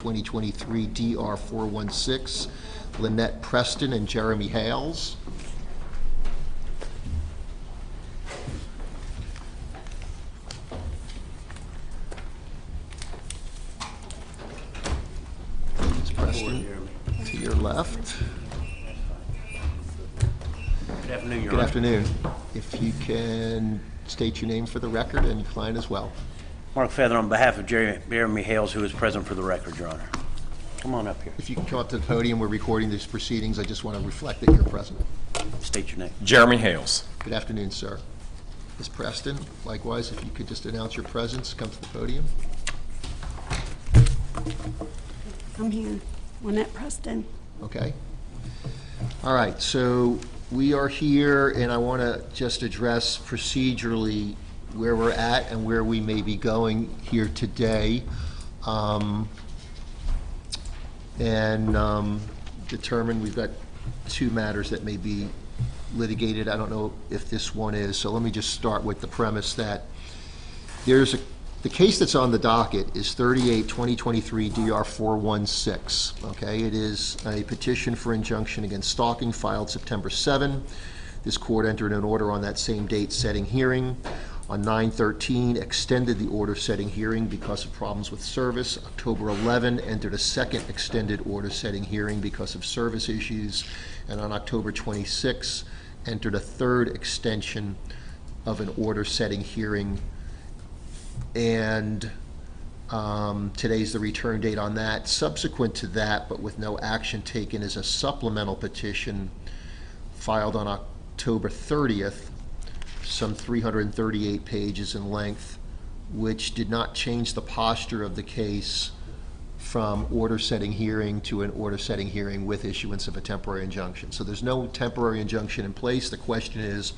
2023 DR 416, Lynette Preston and Jeremy Hales. Ms. Preston, to your left. Good afternoon, Your Good Honor. afternoon. If you can state your name for the record and your client as well. Mark Feather on behalf of Jeremy Hales, who is present for the record, Your Honor. Come on up here. If you can come up to the podium, we're recording these proceedings. I just want to reflect that you're present. State your name. Jeremy Hales. Good afternoon, sir. Ms. Preston, likewise, if you could just announce your presence, come to the podium. I'm here. Lynette Preston. Okay. All right, so we are here, and I want to just address procedurally where we're at and where we may be going here today, and determine we've got two matters that may be litigated. I don't know if this one is, so let me just start with the premise that the case that's on the docket is 38-2023 DR 416. Okay, it is a petition for injunction against stalking filed September 7. This court entered an order on that same date setting hearing. On 9/13, extended the order setting hearing because of problems with service. October 11, entered a second extended order setting hearing because of service issues. And on October 26, entered a third extension of an order setting hearing. And today's the return date on that. Subsequent to that, but with no action taken, is a supplemental petition filed on October 30th, some 338 pages in length, which did not change the posture of the case from order setting hearing to an order setting hearing with issuance of a temporary injunction. So there's no temporary injunction in place. The question is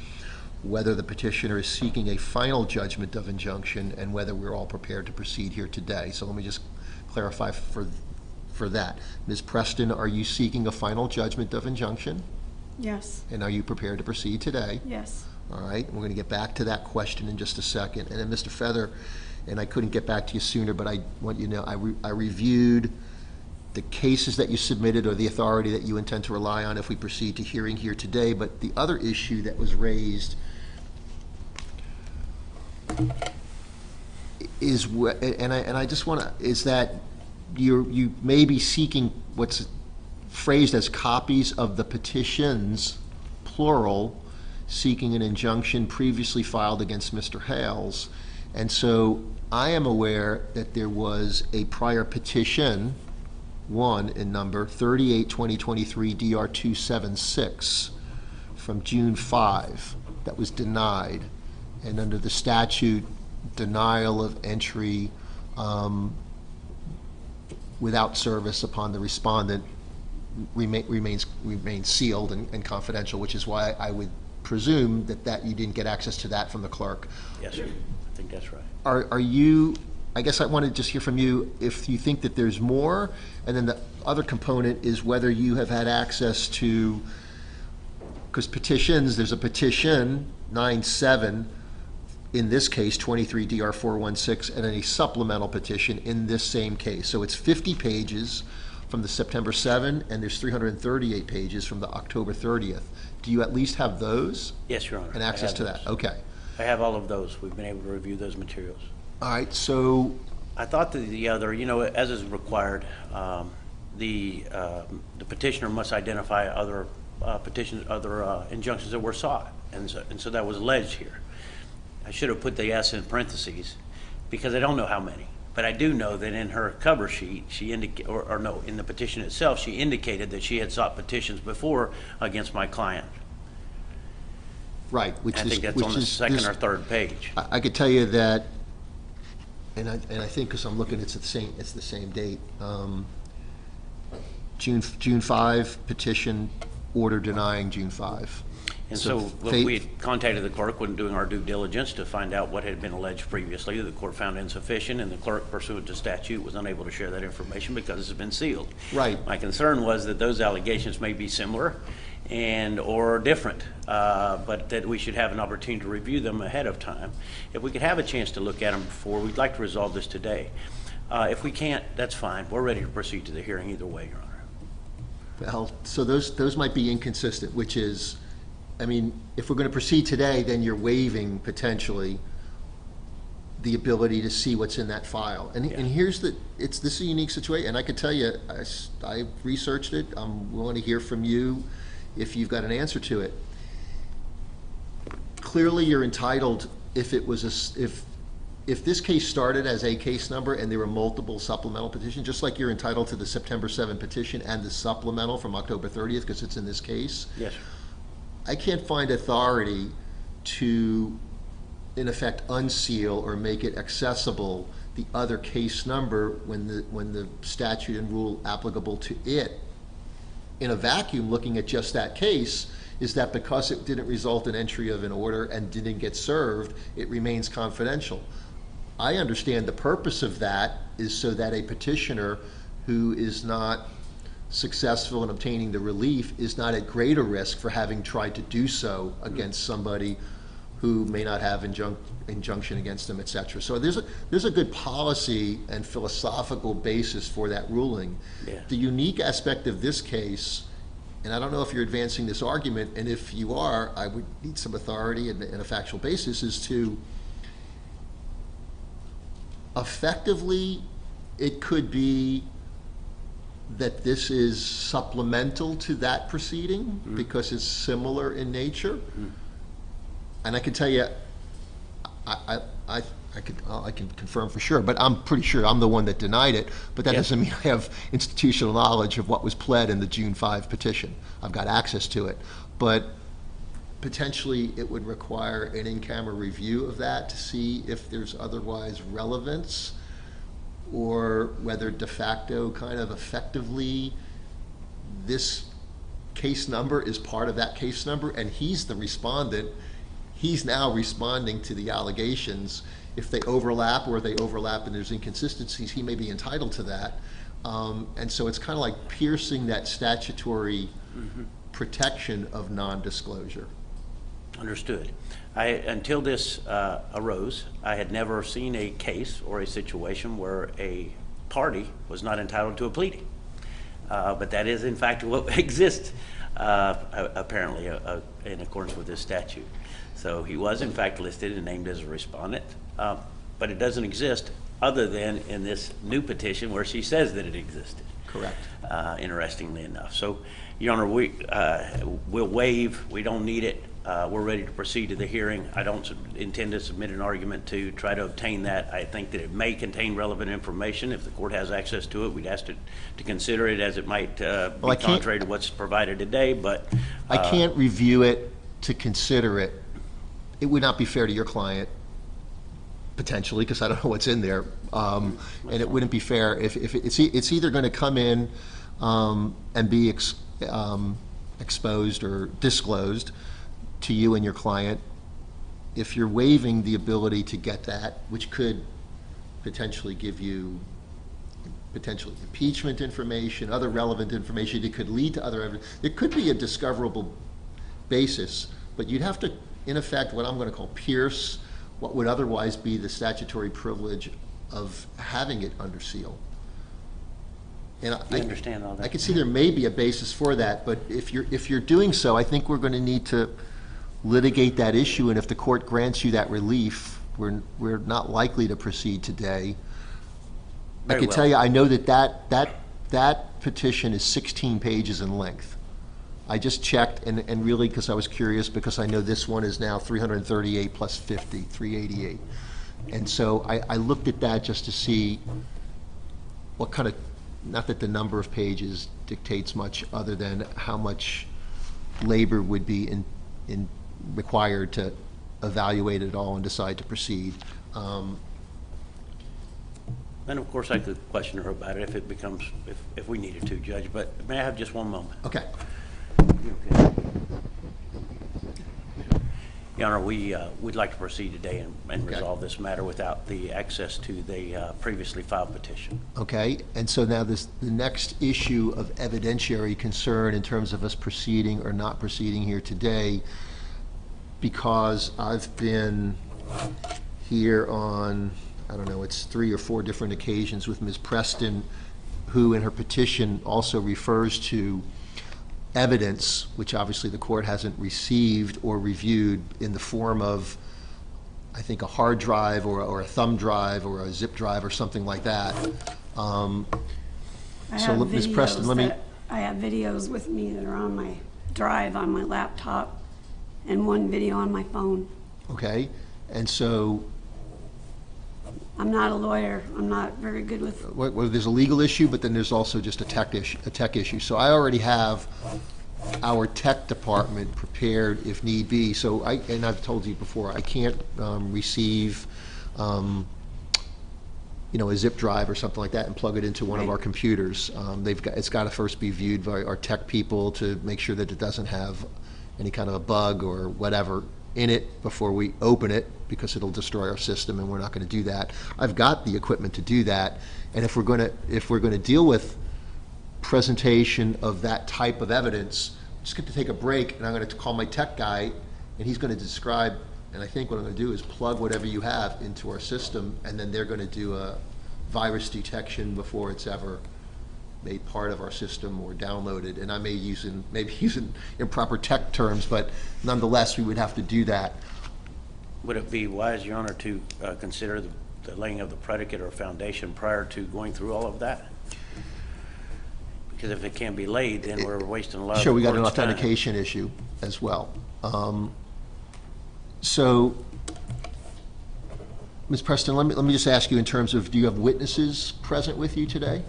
whether the petitioner is seeking a final judgment of injunction and whether we're all prepared to proceed here today. So let me just clarify for that. Ms. Preston, are you seeking a final judgment of injunction? Yes. And are you prepared to proceed today? Yes. All right, we're going to get back to that question in just a second. And then Mr. Feather, and I couldn't get back to you sooner, but I want you to know I reviewed the cases that you submitted or the authority that you intend to rely on if we proceed to hearing here today. But the other issue that was raised is, and I just want to, is that you may be seeking what's phrased as copies of the petitions, plural, seeking an injunction previously filed against Mr. Hales. And so I am aware that there was a prior petition, one in number 38-2023 DR 276 from June 5 that was denied. And under the statute, denial of entry without service upon the respondent remains sealed and confidential, which is why I would presume that you didn't get access to that from the clerk. Yes, sir. I think that's right. Are you, I guess I want to just hear from you if you think that there's more, and then the other component is whether you have had access to, because petitions, there's a petition 9-7, in this case 23 DR 416, and then a supplemental petition in this same case. So it's 50 pages from the September 7, and there's 338 pages from the October 30th. Do you at least have those? Yes, Your Honor. And access to that? Okay. I have all of those. We've been able to review those materials. All right, so I thought that the other, as is required, the petitioner must identify other injunctions that were sought, and so that was alleged here. I should have put the S in parentheses because I don't know how many, but I do know that in her cover sheet she in the petition itself she indicated that she had sought petitions before against my client. right, I think that's on the second or third page. I could tell you that, and I think because I'm looking, it's the same date. June 5 petition, order denying June 5. And so we had contacted the clerk when doing our due diligence to find out what had been alleged previously. The court found insufficient, and the clerk, pursuant to statute, was unable to share that information because it's been sealed. Right. My concern was that those allegations may be similar or different, but that we should have an opportunity to review them ahead of time. If we could have a chance to look at them before, we'd like to resolve this today. If we can't, that's fine. We're ready to proceed to the hearing either way, Your Honor. Well, so those might be inconsistent, which is, I mean, if we're going to proceed today, then you're waiving potentially the ability to see what's in that file. And here's this is a unique situation, and I could tell you, I researched it. I'm willing to hear from you if you've got an answer to it. Clearly, you're entitled, if it was if this case started as a case number and there were multiple supplemental petitions, just like you're entitled to the September 7 petition and the supplemental from October 30th, because it's in this case. Yes. I can't find authority to, in effect, unseal or make it accessible the other case number when the statute and rule applicable to it in a vacuum, looking at just that case, is that because it didn't result in entry of an order and didn't get served, it remains confidential. I understand the purpose of that is so that a petitioner who is not successful in obtaining the relief is not at greater risk for having tried to do so against somebody who may not have injunction against them, et cetera. So there's a good policy and philosophical basis for that ruling. Yeah. The unique aspect of this case, and I don't know if you're advancing this argument, and if you are, I would need some authority and a factual basis, is to effectively, it could be that this is supplemental to that proceeding because it's similar in nature. And I can tell you, I can confirm for sure, but I'm pretty sure I'm the one that denied it, but that doesn't mean I have institutional knowledge of what was pled in the June 5 petition. I've got access to it. But potentially it would require an in-camera review of that to see if there's otherwise relevance, or whether de facto kind of effectively this case number is part of that case number and he's the respondent. He's now responding to the allegations. If they overlap or they overlap and there's inconsistencies, he may be entitled to that. And so it's kind of like piercing that statutory protection of non-disclosure. Understood. Until this arose, I had never seen a case or a situation where a party was not entitled to a pleading. But that is in fact what exists apparently in accordance with this statute. So he was in fact listed and named as a respondent, but it doesn't exist other than in this new petition where she says that it existed. Correct. Interestingly enough. So, Your Honor, we'll waive. We don't need it. We're ready to proceed to the hearing. I don't intend to submit an argument to try to obtain that. I think that it may contain relevant information. If the court has access to it, we'd ask to consider it, as it might be contrary to what's provided today. But I can't review it to consider it. It would not be fair to your client, potentially, because I don't know what's in there. And it wouldn't be fair if it's either going to come in and be exposed or disclosed to you and your client. If you're waiving the ability to get that, which could potentially give you potentially impeachment information, other relevant information, it could lead to other evidence. It could be a discoverable basis, but you'd have to, in effect, what I'm going to call pierce what would otherwise be the statutory privilege of having it under seal. And I understand all that. I can see there may be a basis for that, but if you're doing so, I think we're going to need to litigate that issue, and if the court grants you that relief, we're not likely to proceed today. I can tell you, I know that petition is 16 pages in length. I just checked, and really, because I was curious, because I know this one is now 338 plus 50, 388. And so I looked at that just to see what kind of, not that the number of pages dictates much other than how much labor would be required to evaluate it all and decide to proceed. And of course, I could question her about it if it becomes, if we needed to, Judge, but may I have just one moment? Okay. Okay. Your Honor, we'd like to proceed today and resolve this matter without the access to the previously filed petition. Okay, and so now the next issue of evidentiary concern in terms of us proceeding or not proceeding here today, because I've been here on I don't know, it's 3 or 4 different occasions with Ms. Preston, who in her petition also refers to evidence, which obviously the court hasn't received or reviewed, in the form of, I think, a hard drive or a thumb drive or a zip drive or something like that. I So, have Ms. Preston, let me- I have videos with me that are on my drive on my laptop and one video on my phone. Okay, and so, I'm not a lawyer. I'm not very good with, well, there's a legal issue, but then there's also just a tech issue. So I already have our tech department prepared if need be. So and I've told you before, I can't receive, a zip drive or something like that and plug it into one of our computers. It's got to first be viewed by our tech people to make sure that it doesn't have any kind of a bug or whatever in it before we open it, because it'll destroy our system, and we're not going to do that. I've got the equipment to do that, and if we're going to deal with presentation of that type of evidence, I'm just going to take a break, and I'm going to call my tech guy, and he's going to describe, and I think what I'm going to do is plug whatever you have into our system, and then they're going to do a virus detection before it's ever made part of our system or downloaded. And I may maybe using improper tech terms, but nonetheless, we would have to do that. Would it be wise, Your Honor, to consider the laying of the predicate or foundation prior to going through all of that? Because if it can't be laid, then we're wasting a lot of Sure, we got an court's time. authentication issue as well. So, Ms. Preston, let me just ask you in terms of, do you have witnesses present with you today?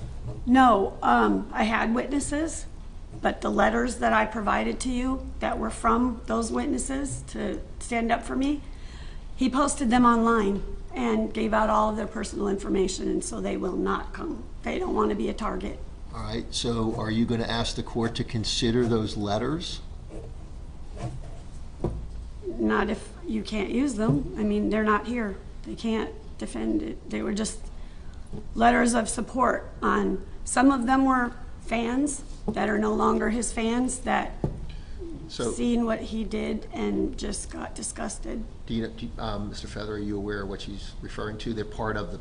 no, I had witnesses, but the letters that I provided to you that were from those witnesses to stand up for me, he posted them online and gave out all of their personal information, and so they will not come. They don't want to be a target. All right, so are you going to ask the court to consider those letters? Not if you can't use them. I mean, they're not here. They can't defend it. They were just letters of support on, some of them were fans that are no longer his fans that So, seen what he did and just got disgusted. Mr. Feather, are you aware of what she's referring to? They're part of the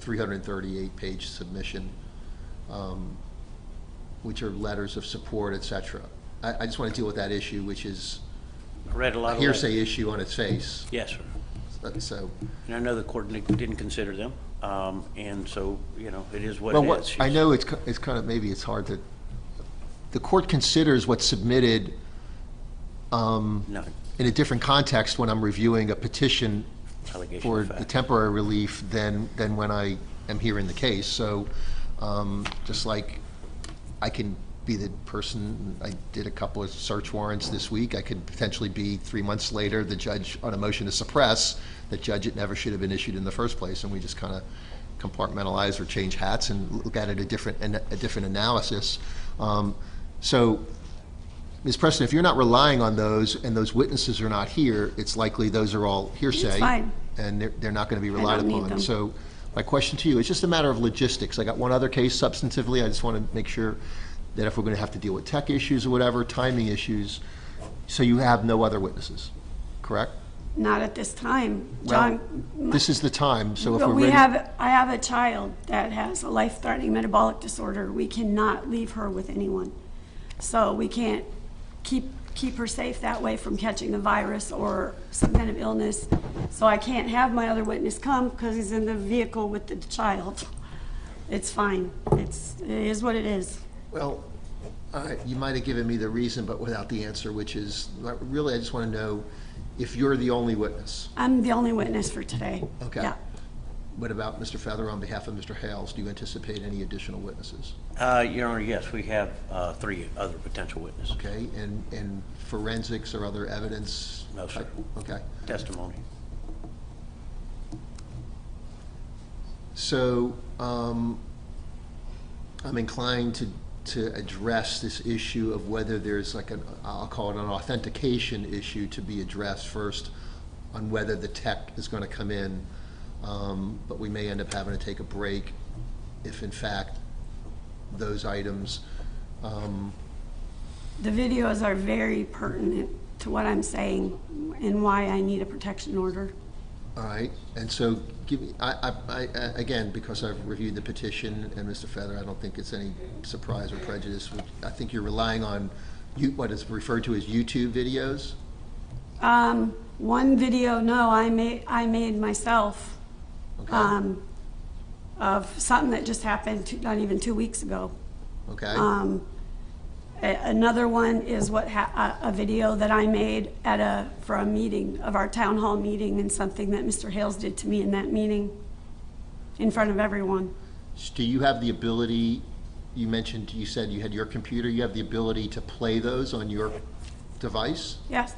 338-page submission, which are letters of support, et cetera. I just want to deal with that issue, which is I read a lot a of hearsay letters. issue on its face. Yes, sir. So, And I know the court didn't consider them, and so, it is what well, it is. I know it's kind of, maybe it's hard to, the court considers what's submitted No, in a different context when I'm reviewing a petition allegation for of the fact. temporary relief than when I am hearing the case. So, just like I can be the person, I did a couple of search warrants this week, I could potentially be 3 months later, the judge on a motion to suppress, that judge, it never should have been issued in the first place, and we just kind of compartmentalize or change hats and look at it a different analysis. So, Ms. Preston, if you're not relying on those and those witnesses are not here, it's likely those are all hearsay. It's fine. And they're not going to be relied don't need upon. them. So my question to you, it's just a matter of logistics. I got one other case substantively. I just want to make sure that if we're going to have to deal with tech issues or whatever, timing issues, so you have no other witnesses, correct? Not at this time. Well, John, this is the time, so if but we're ready. I have a child that has a life-threatening metabolic disorder. We cannot leave her with anyone. So we can't keep her safe that way from catching the virus or some kind of illness. So I can't have my other witness come because he's in the vehicle with the child. It's fine. It is what it is. Well, you might have given me the reason, but without the answer, which is, really, I just want to know if you're the only witness. I'm the only witness for today. Okay. Yeah. What about Mr. Feather on behalf of Mr. Hales? Do you anticipate any additional witnesses? Your Honor, yes, we have 3 other potential witnesses. Okay, and forensics or other evidence? No, sir. Okay. Testimony. So, I'm inclined to address this issue of whether there's like I'll call it an authentication issue to be addressed first, on whether the tech is going to come in, but we may end up having to take a break if in fact those items. The videos are very pertinent to what I'm saying and why I need a protection order. All right, and so give me, again, because I've reviewed the petition and Mr. Feather, I don't think it's any surprise or prejudice. I think you're relying on what is referred to as YouTube videos? One video, no, I made myself, Okay, of something that just happened not even 2 weeks ago. okay, Another one is a video that I made for a meeting of our town hall meeting, and something that Mr. Hales did to me in that meeting in front of everyone. Do you have the ability, you said you had your computer, you have the ability to play those on your device? Yes,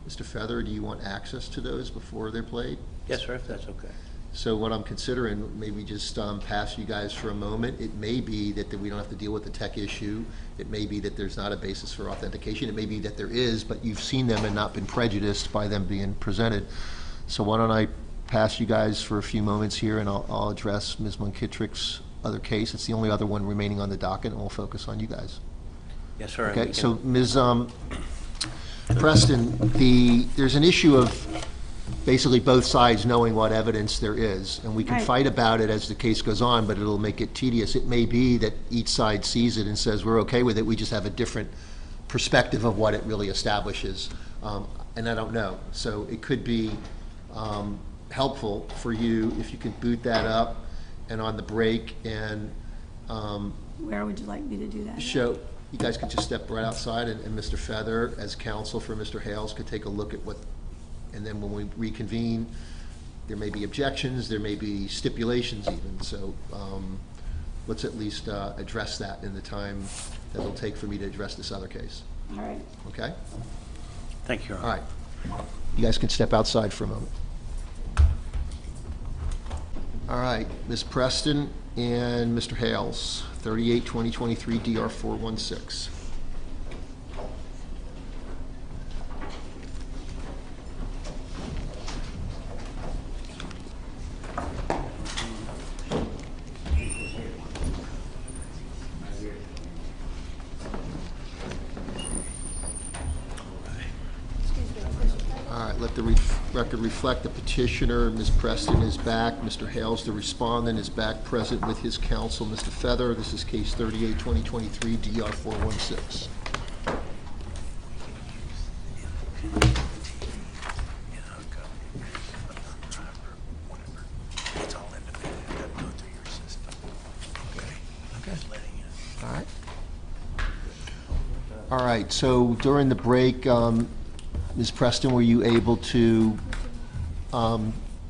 Mr. Feather, do you want access to those before they're played? Yes, sir, if that's okay. So what I'm considering, maybe just pass you guys for a moment. It may be that we don't have to deal with the tech issue. It may be that there's not a basis for authentication. It may be that there is, but you've seen them and not been prejudiced by them being presented. So why don't I pass you guys for a few moments here, and I'll address Ms. Munkitrick's other case. It's the only other one remaining on the docket, and we'll focus on you guys. Yes, sir. and Okay, we so can- Ms. Preston, there's an issue of basically both sides knowing what evidence there is, and we can Right. fight about it as the case goes on, but it'll make it tedious. It may be that each side sees it and says, we're okay with it, we just have a different perspective of what it really establishes, and I don't know. So it could be helpful for you if you could boot that up and on the break and where would you like me to do that? show, you guys could just step right outside, and Mr. Feather, as counsel for Mr. Hales, could take a look at what, and then when we reconvene, there may be objections, there may be stipulations even, so let's at least address that in the time that it'll take for me to address this other case, All right. okay? Thank you, Your All Honor. right. You guys can step outside for a moment. All right, Ms. Preston and Mr. Hales, 38-2023 DR 416. All right, let the record reflect the petitioner, Ms. Preston, is back. Mr. Hales, the respondent, is back present with his counsel, Mr. Feather. This is case 38-2023 DR 416. It's all independent, it doesn't go through your system. Okay? I'm just letting you. All right. All right, so during the break, Ms. Preston, were you able to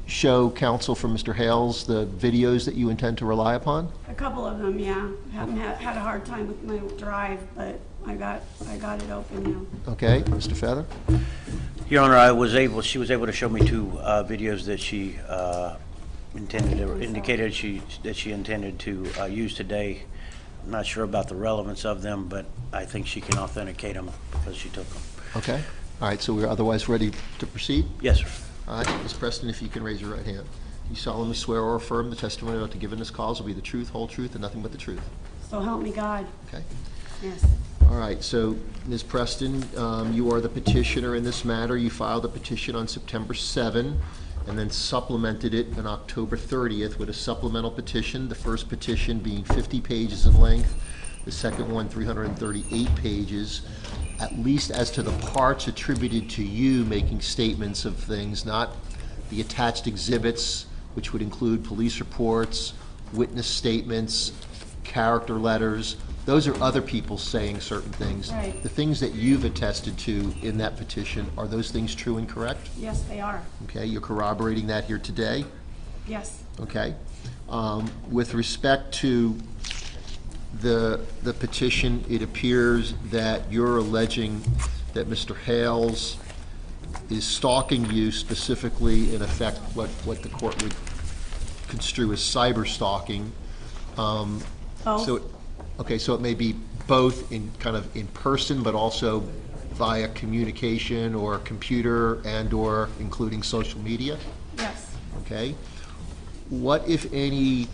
show counsel for Mr. Hales the videos that you intend to rely upon? A couple of them, yeah. Haven't had a hard time with my drive, but I got it open now. Okay, Mr. Feather? Your Honor, she was able to show me two videos that she intended, or indicated that she intended to use today. I'm not sure about the relevance of them, but I think she can authenticate them because she took them. Okay. All right, so we're otherwise ready to proceed? Yes, sir. All right, Ms. Preston, if you can raise your right hand. You solemnly swear or affirm the testimony about to give in this cause will be the truth, whole truth, and nothing but the truth. So help me God. Okay? Yes. All right, so Ms. Preston, you are the petitioner in this matter. You filed a petition on September 7 and then supplemented it on October 30th with a supplemental petition, the first petition being 50 pages in length, the second one 338 pages, at least as to the parts attributed to you making statements of things, not the attached exhibits, which would include police reports, witness statements, character letters. Those are other people saying certain things. Right. The things that you've attested to in that petition, are those things true and correct? Yes, they are. Okay, you're corroborating that here today? Yes. Okay. With respect to the petition, it appears that you're alleging that Mr. Hales is stalking you, specifically, in effect, what the court would construe as cyber stalking. Both. So, okay, so it may be both in kind of in person, but also via communication or computer and/or including social media? Yes. Okay? What, if any,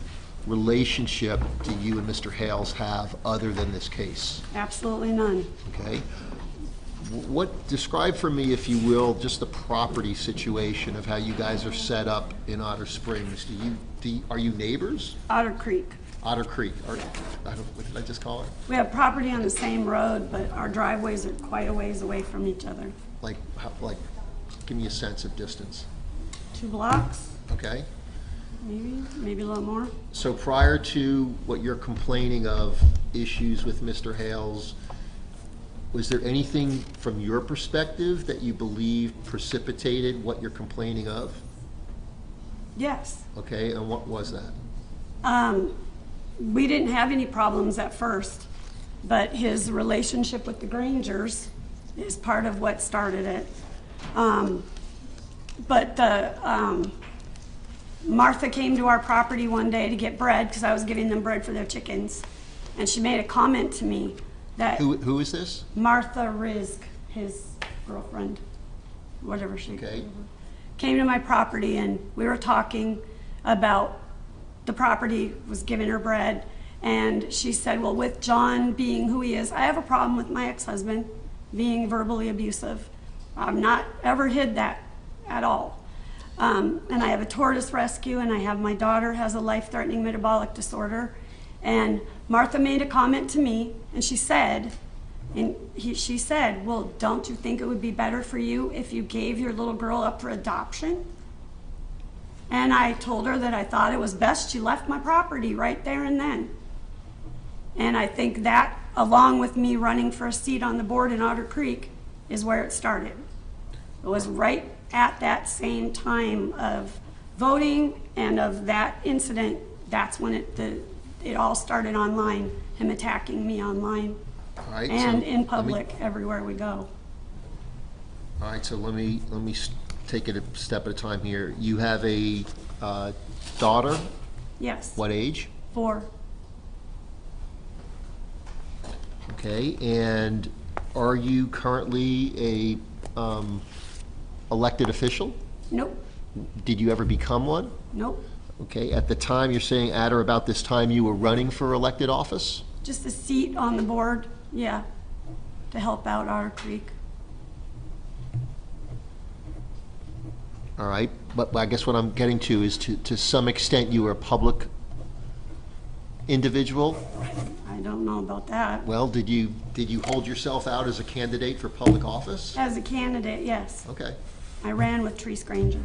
relationship do you and Mr. Hales have other than this case? Absolutely none. Okay? Describe for me, if you will, just the property situation of how you guys are set up in Otter Springs. Are you neighbors? Otter Creek. Otter Creek, or, what did I just call it? We have property on the same road, but our driveways are quite a ways away from each other. Like, give me a sense of distance, 2 blocks, okay? maybe a little more. So prior to what you're complaining of, issues with Mr. Hales, was there anything from your perspective that you believe precipitated what you're complaining of? Yes. Okay, and what was that? We didn't have any problems at first, but his relationship with the Grangers is part of what started it. Martha came to our property one day to get bread, because I was giving them bread for their chickens, and she made a comment to me that Who is this? Martha Rizk, his girlfriend, whatever she Okay. came to my property, and we were talking about the property, was giving her bread, and she said, well, with John being who he is, I have a problem with my ex-husband being verbally abusive. I've not ever hid that at all. And I have a tortoise rescue, and I have my daughter has a life-threatening metabolic disorder. And Martha made a comment to me, and she said, she said, well, don't you think it would be better for you if you gave your little girl up for adoption? And I told her that I thought it was best she left my property right there and then. And I think that, along with me running for a seat on the board in Otter Creek, is where it started. It was right at that same time of voting and of that incident. That's when it all started online, him attacking me online All right, and so in let me- public everywhere we go. All right, so let me take it a step at a time here. You have a daughter, Yes. what age? 4. Okay, and are you currently a elected official? Nope. Did you ever become one? Nope. Okay, at the time, you're saying at or about this time, you were running for elected office? Just a seat on the board, yeah, to help out Otter Creek. All right, but I guess what I'm getting to is to some extent, you were a public individual? I don't know about that. Well, did you hold yourself out as a candidate for public office? As a candidate, yes. Okay, I ran with Treese Granger.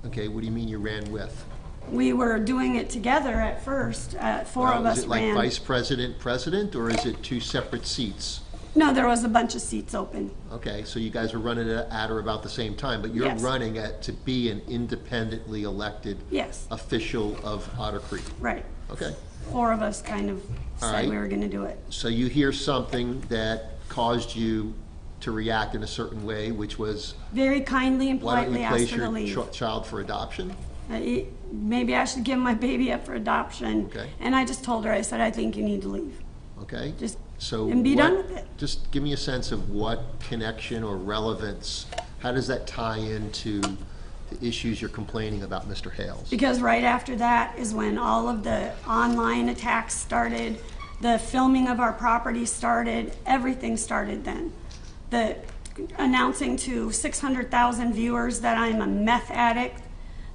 okay, what do you mean you ran with? We were doing it together at first. 4 of us Is it like ran. vice president, president, or is it 2 separate seats? No, there was a bunch of seats open. Okay, so you guys were running at or about the same time, but you're Yes. running to be an independently elected Yes, official of Otter Creek. right. Okay, 4 of us kind of All said right. we were going to do it. so you hear something that caused you to react in a certain way, which was, Very kindly and why don't politely you asked place her to your leave. child for adoption? Maybe I should give my baby up for adoption. Okay. And I just told her, I said, I think you need to leave. Okay? Just, So and be what- done with it. Just give me a sense of what connection or relevance, how does that tie into the issues you're complaining about Mr. Hales? Because right after that is when all of the online attacks started, the filming of our property started, everything started then. The announcing to 600,000 viewers that I'm a meth addict,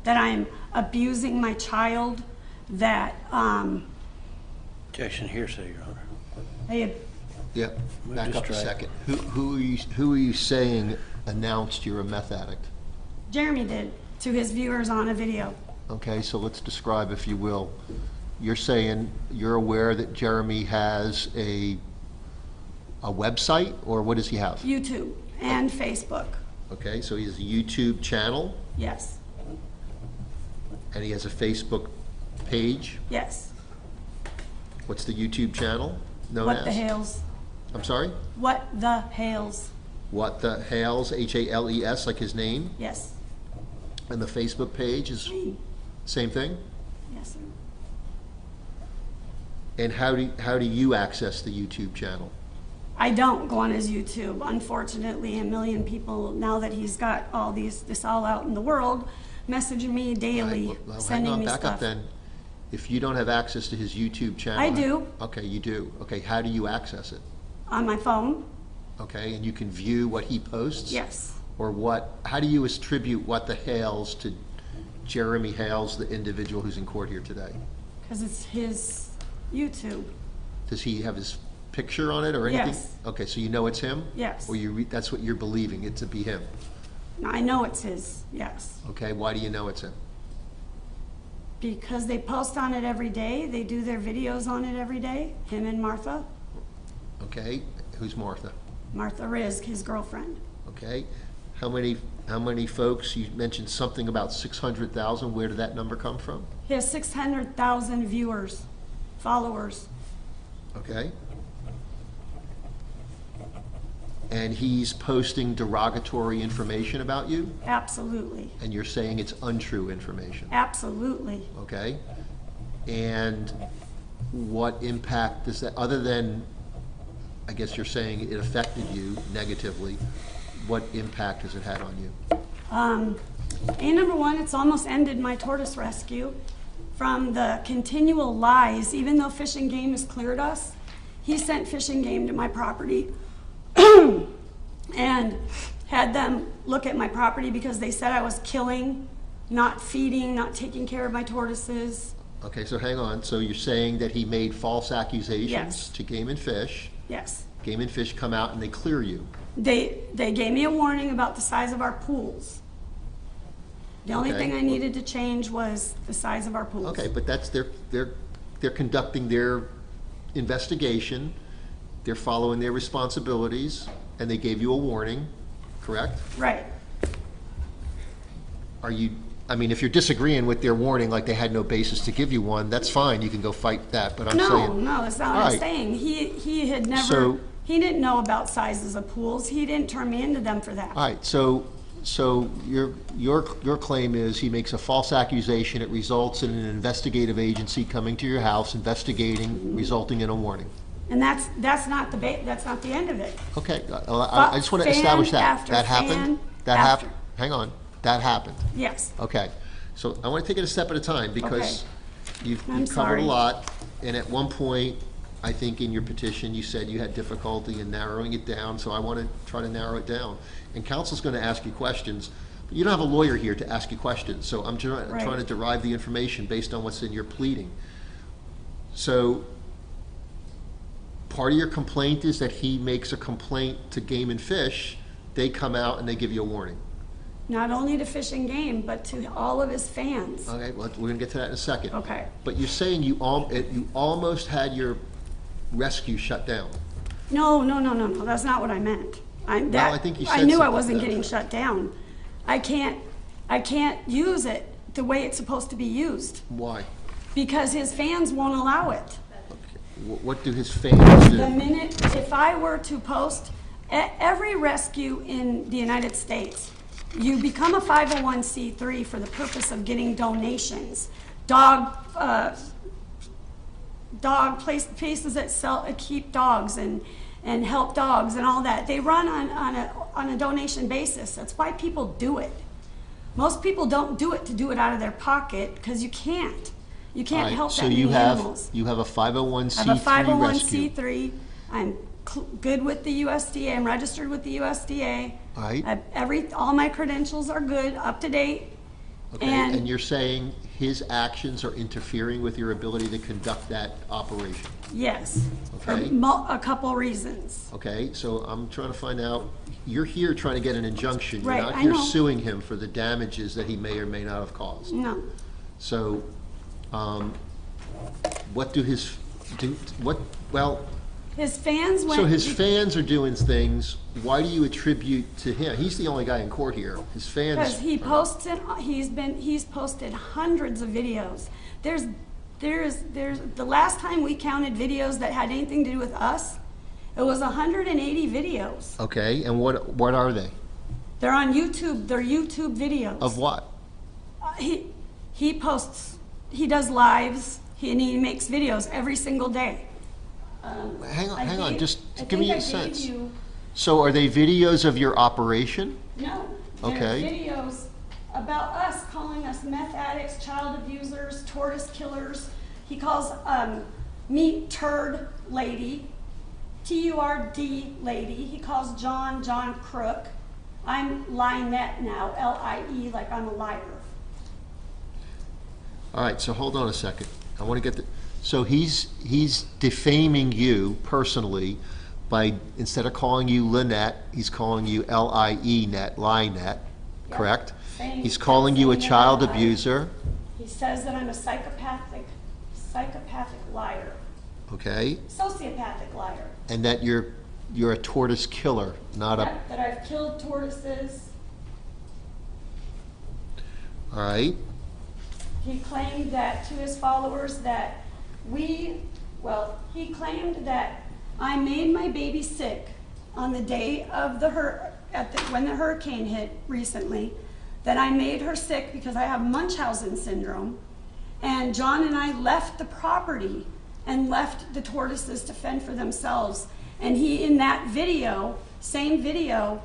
that I'm abusing my child, that Objection hearsay, Your Honor. they, Yeah, back just up a try it. second. Who are you saying announced you're a meth addict? Jeremy did to his viewers on a video. Okay, so let's describe, if you will. You're saying you're aware that Jeremy has a website, or what does he have? YouTube and Facebook, Okay, so he has a YouTube channel, yes, and he has a Facebook page. yes. What's the YouTube channel known What as? the Hales, I'm sorry? What the Hales, What the Hales, Hales, like his name? yes, And the Facebook page is same thing? yes, sir. And how do you access the YouTube channel? I don't go on his YouTube. Unfortunately, a million people, now that he's got all this all out in the world, messaging me daily, Well, hang sending on, me back up stuff. then. If you don't have access to his YouTube channel. I do. Okay, you do. Okay, how do you access it? On my phone, Okay, and you can view what he posts? Yes. Or what, how do you attribute what the Hales to Jeremy Hales, the individual who's in court here today? Because it's his YouTube. Does he have his picture on it or anything? Yes. Okay, so you know it's him? Yes. Or that's what you're believing it to be him? I know it's his, yes. Okay, why do you know it's him? Because they post on it every day. They do their videos on it every day, him and Martha. Okay, who's Martha? Martha Rizk, his girlfriend. Okay, how many folks, you mentioned something about 600,000, where did that number come from? He has 600,000 viewers, followers. Okay. And he's posting derogatory information about you, Absolutely, and you're saying it's untrue information, absolutely. okay? And what impact does that, other than, I guess you're saying it affected you negatively, what impact has it had on you? Number one, it's almost ended my tortoise rescue from the continual lies. Even though Fish and Game has cleared us, he sent Fish and Game to my property and had them look at my property because they said I was killing, not feeding, not taking care of my tortoises. Okay, so hang on, so you're saying that he made false accusations Yes. to Game and Fish. Yes. Game and Fish come out and they clear you. They gave me a warning about the size of our pools. The only Okay. thing I needed to change was the size of our pools. Okay, but that's they're conducting their investigation, they're following their responsibilities, and they gave you a warning, correct? Right. Are you, I mean, if you're disagreeing with their warning, like they had no basis to give you one, that's fine, you can go fight that, but I'm No, saying. no, that's not what All I'm right. saying. He had never, So- he didn't know about sizes of pools. He didn't turn me into them for that. All right, so your claim is he makes a false accusation, it results in an investigative agency coming to your house, investigating, resulting in a warning. And that's not the end of it. Okay, I just want to Fan establish that. after That happened? fan That after. happened? Hang on, that happened. Yes. Okay, so I want to take it a step at a time because you've I'm you've covered a sorry. lot, and at one point, I think in your petition, you said you had difficulty in narrowing it down, so I want to try to narrow it down. And counsel's going to ask you questions, but you don't have a lawyer here to ask you questions, so I'm Right. trying to derive the information based on what's in your pleading. So, part of your complaint is that he makes a complaint to Game and Fish, they come out and they give you a warning. Not only to Fish and Game, but to all of his fans. Okay, well, we're gonna get to that in a second. Okay. But you're saying you almost had your rescue shut down. No, that's not what I meant. I think you I said knew I something wasn't like that. getting shut down. I can't use it the way it's supposed to be used Why? because his fans won't allow it. What do his fans The do? minute, if I were to post, every rescue in the United States, you become a 501c3 for the purpose of getting donations. Places that keep dogs and help dogs and all that. They run on a donation basis. That's why people do it. Most people don't do it to do it out of their pocket because you can't. You can't Alright, help so that many So animals. you have a 501c3 I have a rescue. 501c3. I'm good with the USDA. I'm registered with the USDA. Alright. All my credentials are good, up to date. Okay, and you're saying his actions are interfering with your ability to conduct that operation? Yes, for Okay. a couple reasons. Okay, so I'm trying to find out, you're here trying to get an injunction. You're Right, not I here know. suing him for the damages that he may or may not have caused. No, So, what do his, well, his fans went. so his fans are doing things, why do you attribute to him? He's the only guy in court here. His fans. Because he's posted hundreds of videos. There's the last time we counted videos that had anything to do with us, it was 180 videos. Okay, and what are they? They're on YouTube. They're YouTube videos. Of what? He posts. He does lives. And he makes videos every single day. Hang on, just I give me think a I gave sense. you- So are they videos of your operation? No. Okay. There's videos about us, calling us meth addicts, child abusers, tortoise killers. He calls me turd lady. T-U-R-D lady. He calls John Crook. I'm Lynette now, L-I-E, like I'm a liar. All right, so hold on a second. I want to get the, so he's defaming you personally by, instead of calling you Lynette, he's calling you L-I-E-net, Lynette, Yep. correct? Saying- He's calling you a saying that child I- abuser, He says that I'm a psychopathic liar, okay? sociopathic liar. And that you're a tortoise killer, not a, That I've killed tortoises. all right? He claimed that to his followers that he claimed that I made my baby sick on the day of when the hurricane hit recently, that I made her sick because I have Munchausen syndrome. And John and I left the property and left the tortoises to fend for themselves. And he, in that video, same video,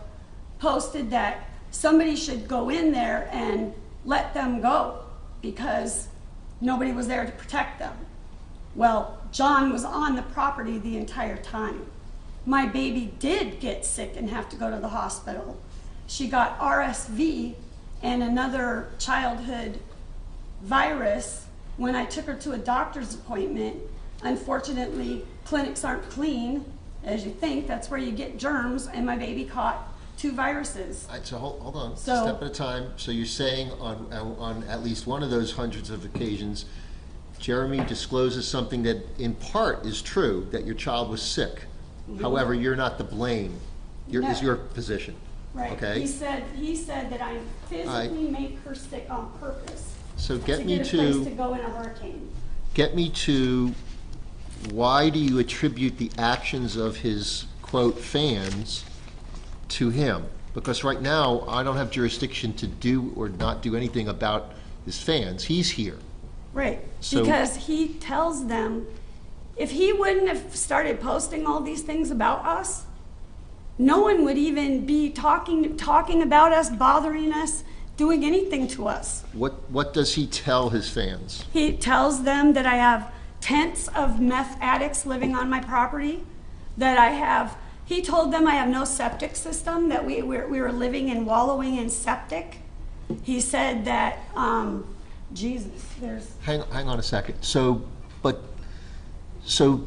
posted that somebody should go in there and let them go because nobody was there to protect them. Well, John was on the property the entire time. My baby did get sick and have to go to the hospital. She got RSV and another childhood virus when I took her to a doctor's appointment. Unfortunately, clinics aren't clean, as you think. That's where you get germs, and my baby caught 2 viruses. All right, so hold on, So- step at a time. So you're saying on at least one of those hundreds of occasions, Jeremy discloses something that in part is true, that your child was sick. However, you're not to blame, is No. your position. Right. Okay? He said that I physically make her sick on purpose So to get me get a place to to, go in a hurricane. why do you attribute the actions of his, quote, fans to him? Because right now, I don't have jurisdiction to do or not do anything about his fans. He's here. Right, So- because he tells them, if he wouldn't have started posting all these things about us, no one would even be talking about us, bothering us, doing anything to us. What does he tell his fans? He tells them that I have tents of meth addicts living on my property, he told them I have no septic system, that we were living and wallowing in septic. He said that, Hang on a second. So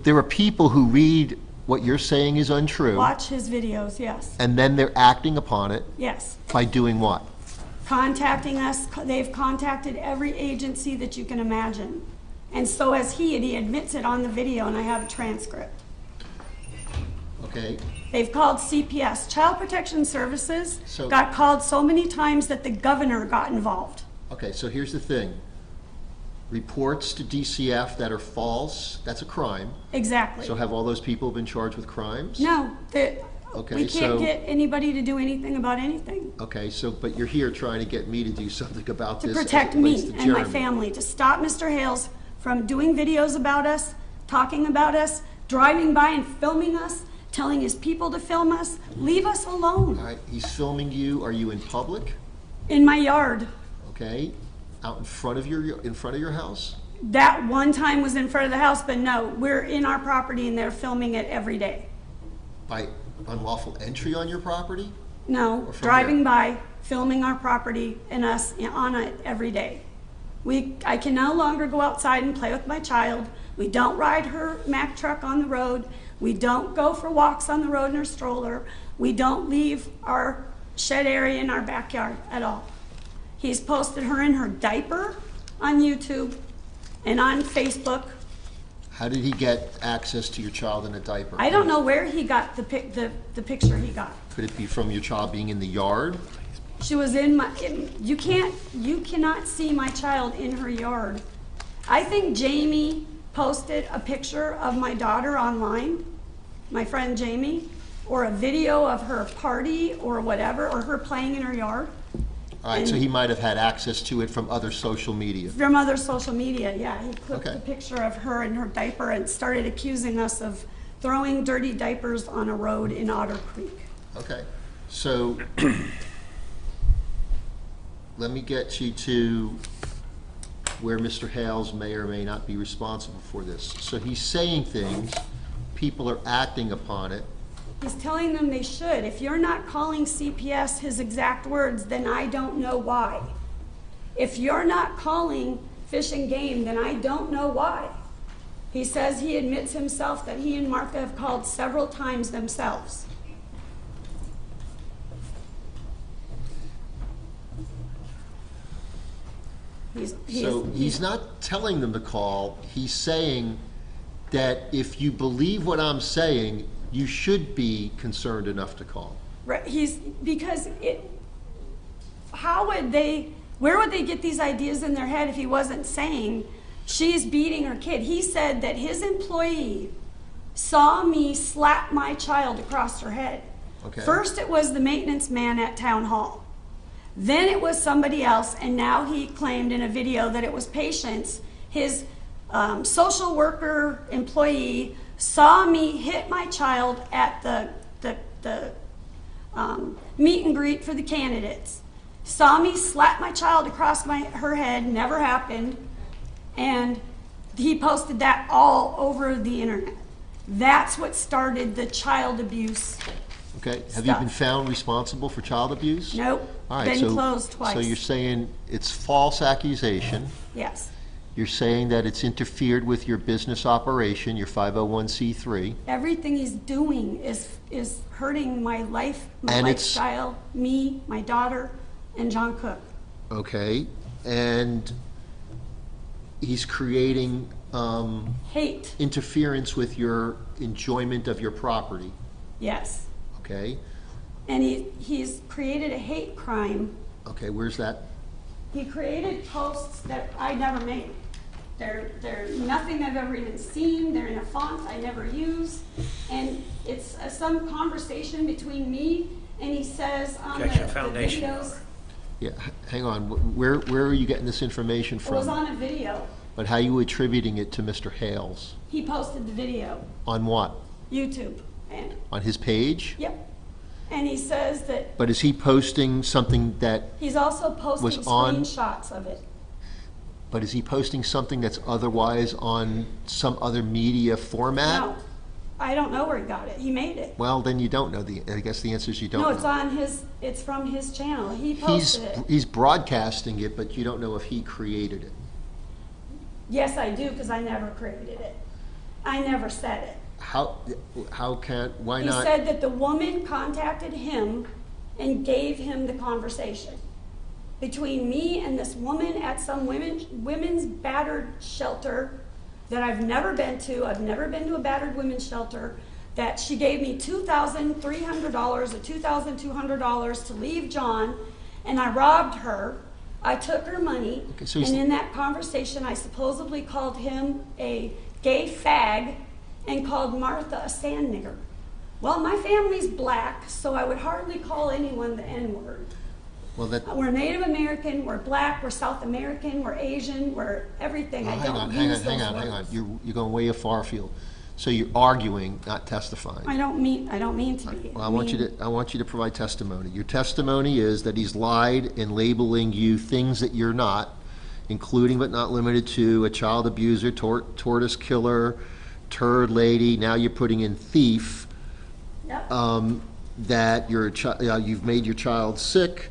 there are people who read what you're saying is untrue, watch his videos, yes, and then they're acting upon it yes. by doing what? Contacting us, they've contacted every agency that you can imagine. And so has he, and he admits it on the video, and I have a transcript. Okay, They've called CPS, Child Protection Services, So- got called so many times that the governor got involved. okay, so here's the thing. Reports to DCF that are false, that's a crime. Exactly. So have all those people been charged with crimes? No, Okay, we so- can't get anybody to do anything about anything. Okay, so, but you're here trying to get me to do something about To this. as it protect relates me to and my Jeremy. family, to stop Mr. Hales from doing videos about us, talking about us, driving by and filming us, telling his people to film us. Leave us All alone. right, he's filming you. Are you in public? In my yard. Okay, out in front of your house? That one time was in front of the house, but no, we're in our property and they're filming it every day. By unlawful entry on your property? No, Or from driving by, filming our property and us on it every day. I can no longer go outside and play with my child. We don't ride her Mack truck on the road. We don't go for walks on the road in her stroller. We don't leave our shed area in our backyard at all. He's posted her in her diaper on YouTube and on Facebook. How did he get access to your child in a diaper? I don't know where he got the picture he got. Could it be from your child being in the yard? She was you cannot see my child in her yard. I think Jamie posted a picture of my daughter online, my friend Jamie, or a video of her party or whatever, or her playing in her yard. All right, so he might have had access to it from other social media. From other social media, yeah. He clipped Okay. a picture of her in her diaper and started accusing us of throwing dirty diapers on a road in Otter Creek. Okay, so let me get you to where Mr. Hales may or may not be responsible for this. So he's saying things people are acting upon it. He's telling them they should. If you're not calling CPS, his exact words, then I don't know why. If you're not calling Fish and Game, then I don't know why. He says he admits himself that he and Martha have called several times themselves. So he's not telling them to call, he's saying that if you believe what I'm saying, you should be concerned enough to call. Right, where would they get these ideas in their head if he wasn't saying she's beating her kid? He said that his employee saw me slap my child across her head. Okay. First it was the maintenance man at town hall. Then it was somebody else, and now he claimed in a video that it was Patience, his social worker employee, saw me hit my child at the meet and greet for the candidates. Saw me slap my child across her head, never happened, and he posted that all over the internet. That's what started the child abuse. Okay, have you been found responsible for child abuse? Nope, All right, been so- closed twice. So you're saying it's false accusation, Yes, you're saying that it's interfered with your business operation, your 501c3, everything he's doing is hurting my life, my And it's- lifestyle, me, my daughter, and John Cook. okay? And he's creating Hate, interference with your enjoyment of your property, yes. okay? And he's created a hate crime. Okay, where's that? He created posts that I never made. They're nothing I've ever even seen. They're in a font I never use. And it's some conversation between me, and he says on the Objection, foundation videos, number. Yeah, hang on, where are you getting this information it was from? on a video. But how are you attributing it to Mr. Hales? He posted the video, On what? YouTube. And On his page? yep. And he says that But is he posting something that, he's also posting Was on- screenshots of it. but is he posting something that's otherwise on some other media format? No, I don't know where he got it. He made it. Well, then you don't know. I guess the answer is you don't No, know. it's from his channel. He He's, posted it. he's broadcasting it, but you don't know if he created it. Yes, I do, because I never created it. I never said it. Why He not? said that the woman contacted him and gave him the conversation between me and this woman at some women's battered shelter that I've never been to. I've never been to a battered women's shelter. That she gave me $2,300 or $2,200 to leave John, and I robbed her. I took her money, Okay, so and he's- in that conversation, I supposedly called him a gay fag and called Martha a sand nigger. Well, my family's black, so I would hardly call anyone the N-word. Well, that, We're Native American, we're black, we're South American, we're Asian, we're everything. I hang don't on, use hang those on. words. You're going way far afield. So you're arguing, not testifying. I don't mean to be. Well, I want you to provide testimony. Your testimony is that he's lied in labeling you things that you're not, including but not limited to a child abuser, tortoise killer, turd lady, now you're putting in thief, Yep. that you've made your child sick,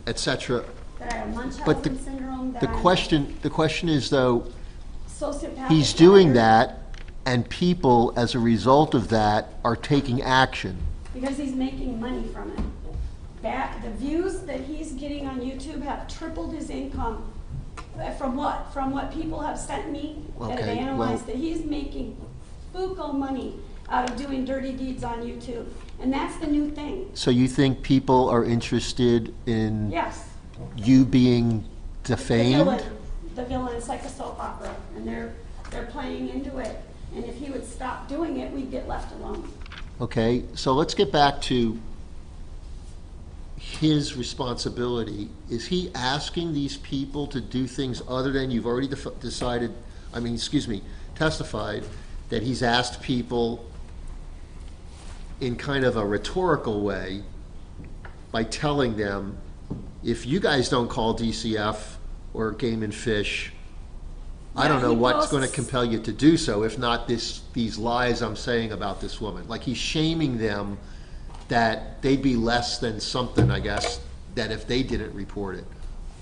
etc. That I have But Munchausen syndrome, that the question is though, sociopathic he's doing disorder, that, and people, as a result of that, are taking action. because he's making money from it. The views that he's getting on YouTube have tripled his income. From what? From what people have sent me that have Okay, analyzed well- that he's making buco money out of doing dirty deeds on YouTube. And that's the new thing. So you think people are interested in Yes. you being The defamed? villain is like a soap opera, and they're playing into it. And if he would stop doing it, we'd get left alone. Okay, so let's get back to his responsibility. Is he asking these people to do things other than you've already testified that he's asked people in kind of a rhetorical way by telling them, if you guys don't call DCF or Game and Fish, I don't Yeah, know he what's going to posts- compel you to do so, if not these lies I'm saying about this woman. Like, he's shaming them that they'd be less than something, I guess, that if they didn't report it.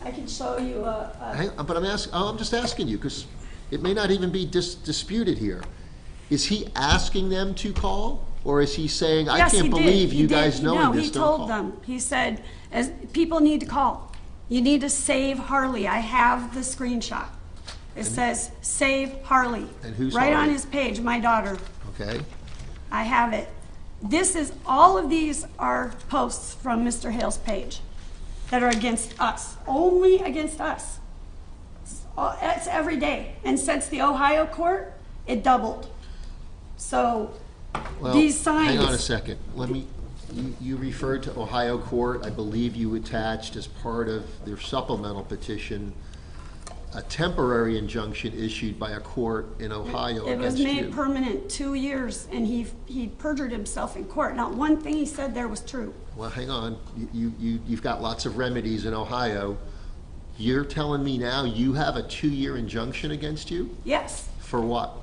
I can show you But I'm just asking you, because it may not even be disputed here. Is he asking them to call, or is he saying, I Yes, can't he did. believe He you did. guys knowing No, this, he don't call? told them. He said, as people need to call. You need to save Harley. I have the screenshot. It says, save Harley. And who's right on Harley? his page, my daughter. Okay, I have it. All of these are posts from Mr. Hale's page that are against us, only against us. It's every day. And since the Ohio court, it doubled. So well, these signs. hang on a second. You referred to Ohio court. I believe you attached as part of their supplemental petition a temporary injunction issued by a court in Ohio It was against made you. permanent 2 years, and he perjured himself in court. Not one thing he said there was true. Well, hang on. You've got lots of remedies in Ohio. You're telling me now you have a 2-year injunction against you? Yes, For what?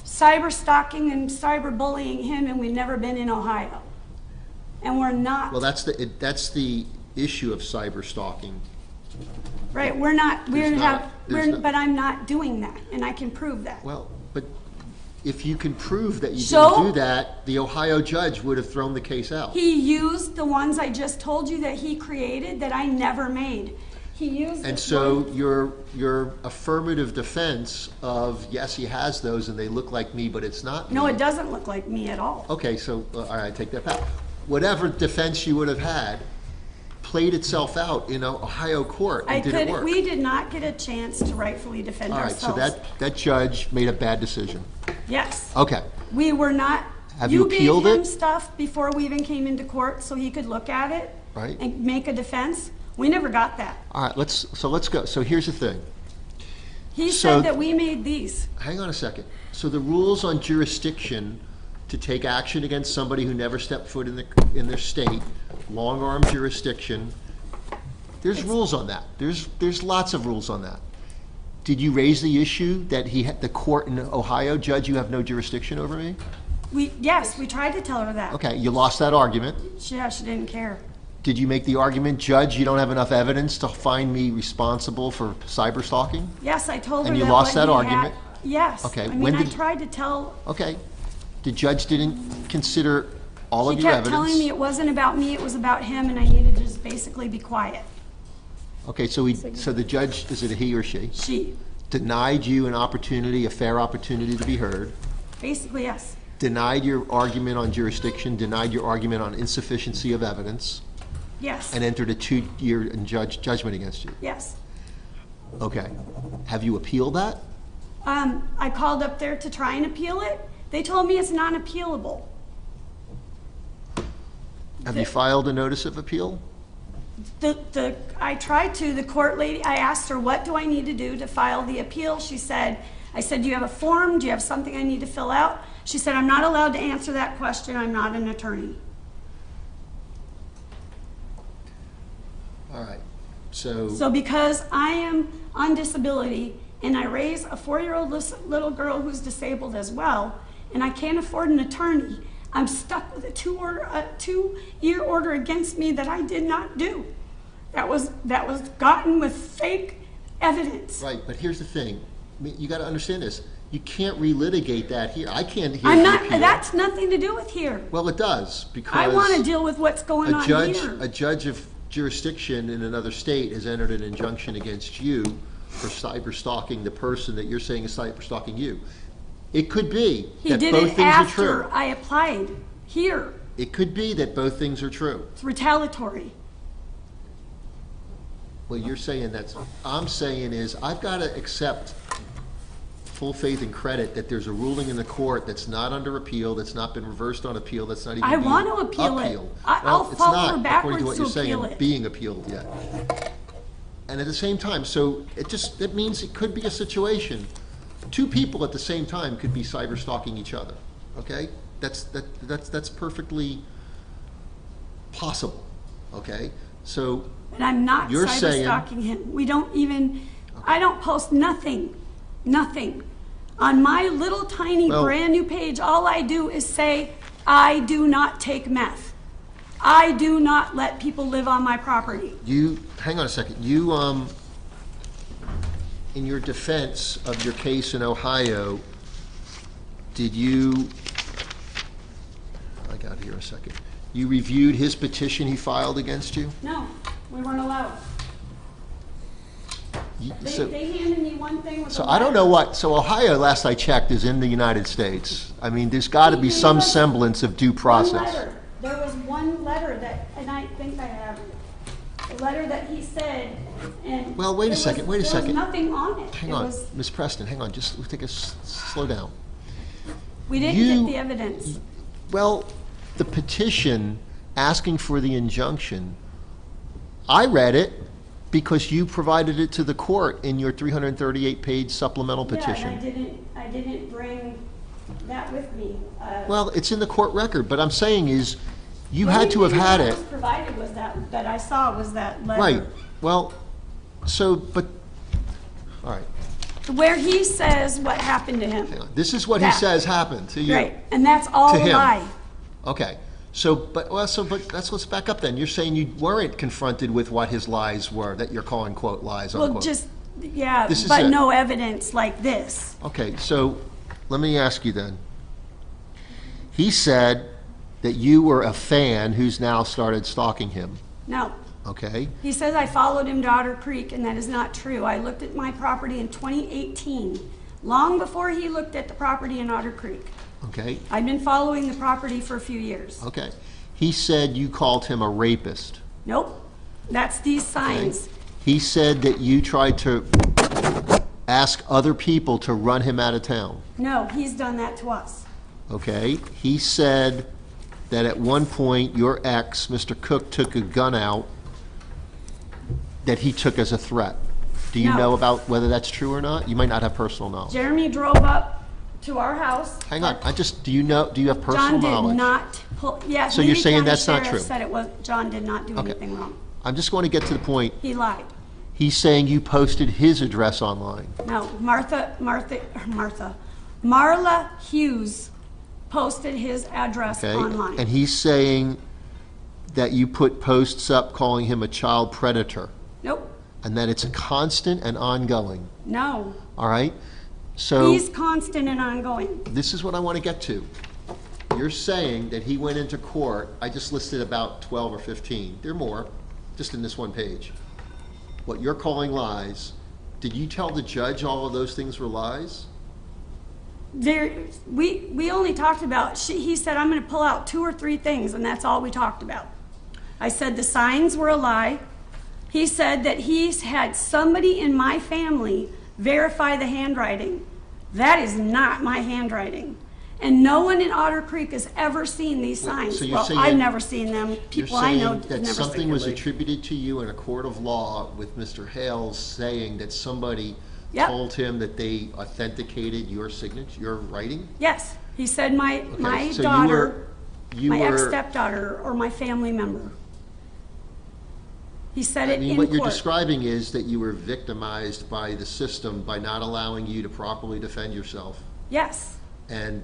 cyber stalking and cyber bullying him, and we've never been in Ohio. And we're not, Well, that's the issue of cyber stalking. right, we're not, There's not- there's not- but I'm not doing that, and I can prove that. Well, but if you can prove that you So- didn't do that, the Ohio judge would have thrown the case out. He used the ones I just told you that he created that I never made. He used And this so one- your affirmative defense of, yes, he has those and they look like me, but it's not me. No, it doesn't look like me at all. Okay, so, all right, I take that back. Whatever defense you would have had played itself out in Ohio court and didn't work. We did not get a chance to rightfully defend All right, ourselves. so that judge made a bad decision. Yes. Okay, We were not. Have you appealed gave him it? stuff before we even came into court so he could look at it. Right. And make a defense. We never got that. all right, let's go. So here's the thing. He So- said that we made these. Hang on a second. So the rules on jurisdiction to take action against somebody who never stepped foot in their state, long-arm jurisdiction, there's rules on that. There's lots of rules on that. Did you raise the issue that the court in Ohio, judge, you have no jurisdiction over me? Yes, we tried to tell her that. Okay, you lost that argument. She didn't care. Did you make the argument, judge, you don't have enough evidence to find me responsible for cyber stalking? Yes, I told her And you that lost what that he had- argument? Yes. Okay, I when mean, I did- tried to tell, Okay. The judge didn't consider all she of your kept evidence? telling me it wasn't about me, it was about him, and I needed to just basically be quiet. Okay, so the judge, is it a he or she? She, Denied you an opportunity, a fair opportunity to be heard, basically, yes. denied your argument on jurisdiction, denied your argument on insufficiency of evidence, Yes. and entered a 2-year judgment against you. Yes. Okay. Have you appealed that? I called up there to try and appeal it. They told me it's non-appealable. Have you filed a notice of appeal? I tried to, the court lady, I asked her, what do I need to do to file the appeal? I said, do you have a form? Do you have something I need to fill out? She said, I'm not allowed to answer that question. I'm not an attorney. All right. So, So because I am on disability and I raise a 4-year-old little girl who's disabled as well, and I can't afford an attorney, I'm stuck with a 2-year order against me that I did not do. That was gotten with fake evidence. right, but here's the thing. I mean, you got to understand this. You can't relitigate that here. I can't hear I'm the not, appeal. that's nothing to do with here. Well, it does, because I want to deal with what's going on here. a judge of jurisdiction in another state has entered an injunction against you for cyber stalking the person that you're saying is cyber stalking you. It could be He that did both it things are after true. I applied here. It could be that both things are true. It's retaliatory. Well, you're saying I'm saying is, I've got to accept full faith and credit that there's a ruling in the court that's not under appeal, that's not been reversed on appeal, that's not even I being want to appeal it. appealed. I'll Well, it's follow not, her according to what backwards you're to saying, appeal it. being appealed yet. And at the same time, so that means it could be a situation, 2 people at the same time could be cyber stalking each other, okay? That's perfectly possible, okay? So, And I'm not You're cyber saying- stalking him. We don't even, I don't post nothing Nothing. On my little tiny Well- brand new page, all I do is say, I do not take meth. I do not let people live on my property. Hang on a second, in your defense of your case in Ohio, I got here a second, you reviewed his petition he filed against you? No, we weren't allowed. So- They handed me one thing with a So I don't know letter. so Ohio, last I checked, is in the United States. I mean, there's got to be some semblance of due One process. letter. There was one letter that, and I think I have it, a letter that he said, and. Well, wait a second, wait a second. There was nothing on it. Hang It on, was- Ms. Preston, hang on, just take a, slow down. We didn't You- get the evidence. Well, the petition asking for the injunction, I read it because you provided it to the court in your 338-page supplemental Yeah, petition. and I didn't bring that with me. Well, it's in the court record, but I'm saying is, you the had only to have thing had that it. was provided was that I saw was that letter. Right, well, but, all right, Where he says what happened to him. hang on. This is what he That. says happened to you. Right, and that's all To a him. lie. Okay, but let's back up then. You're saying you weren't confronted with what his lies were, that you're calling quote lies unquote. Well, just, yeah, This is but it. no evidence like this. Okay, so let me ask you then. He said that you were a fan who's now started stalking him, No. okay? He says I followed him to Otter Creek, and that is not true. I looked at my property in 2018, long before he looked at the property in Otter Creek. Okay, I've been following the property for a few years. okay. He said you called him a rapist. Nope, that's these signs. He said that you tried to ask other people to run him out of town, No, he's done that to us. okay? He said that at one point, your ex, Mr. Cook, took a gun out that he took as a threat. Do you No. know about whether that's true or not? You might not have personal knowledge. Jeremy drove up to our house. Hang on, do you have personal John knowledge? did not pull, yes. So you're Union saying County that's not Sheriff true? said it was, John did not do Okay. anything wrong. I'm just going to get to the point. He lied. He's saying you posted his address online. No, Marla Hughes posted his address Okay? online. And he's saying that you put posts up calling him a child predator, Nope, and that it's constant and ongoing, no. all right? So He's constant and ongoing. this is what I want to get to. You're saying that he went into court, I just listed about 12 or 15, there are more, just in this one page. What you're calling lies, did you tell the judge all of those things were lies? We only talked about, he said, I'm gonna pull out 2 or 3 things, and that's all we talked about. I said the signs were a lie. He said that he's had somebody in my family verify the handwriting. That is not my handwriting. And no one in Otter Creek has ever seen these signs. so you're Well, saying I've that- never seen them. You're People I know saying have that never something seen was them. attributed to you in a court of law with Mr. Hales saying that somebody Yep. told him that they authenticated your signature, your writing? Yes, he said my Okay, so daughter, you my were- ex-stepdaughter, or my family member. He said I it mean, in what you're court. describing is that you were victimized by the system by not allowing you to properly defend yourself Yes, and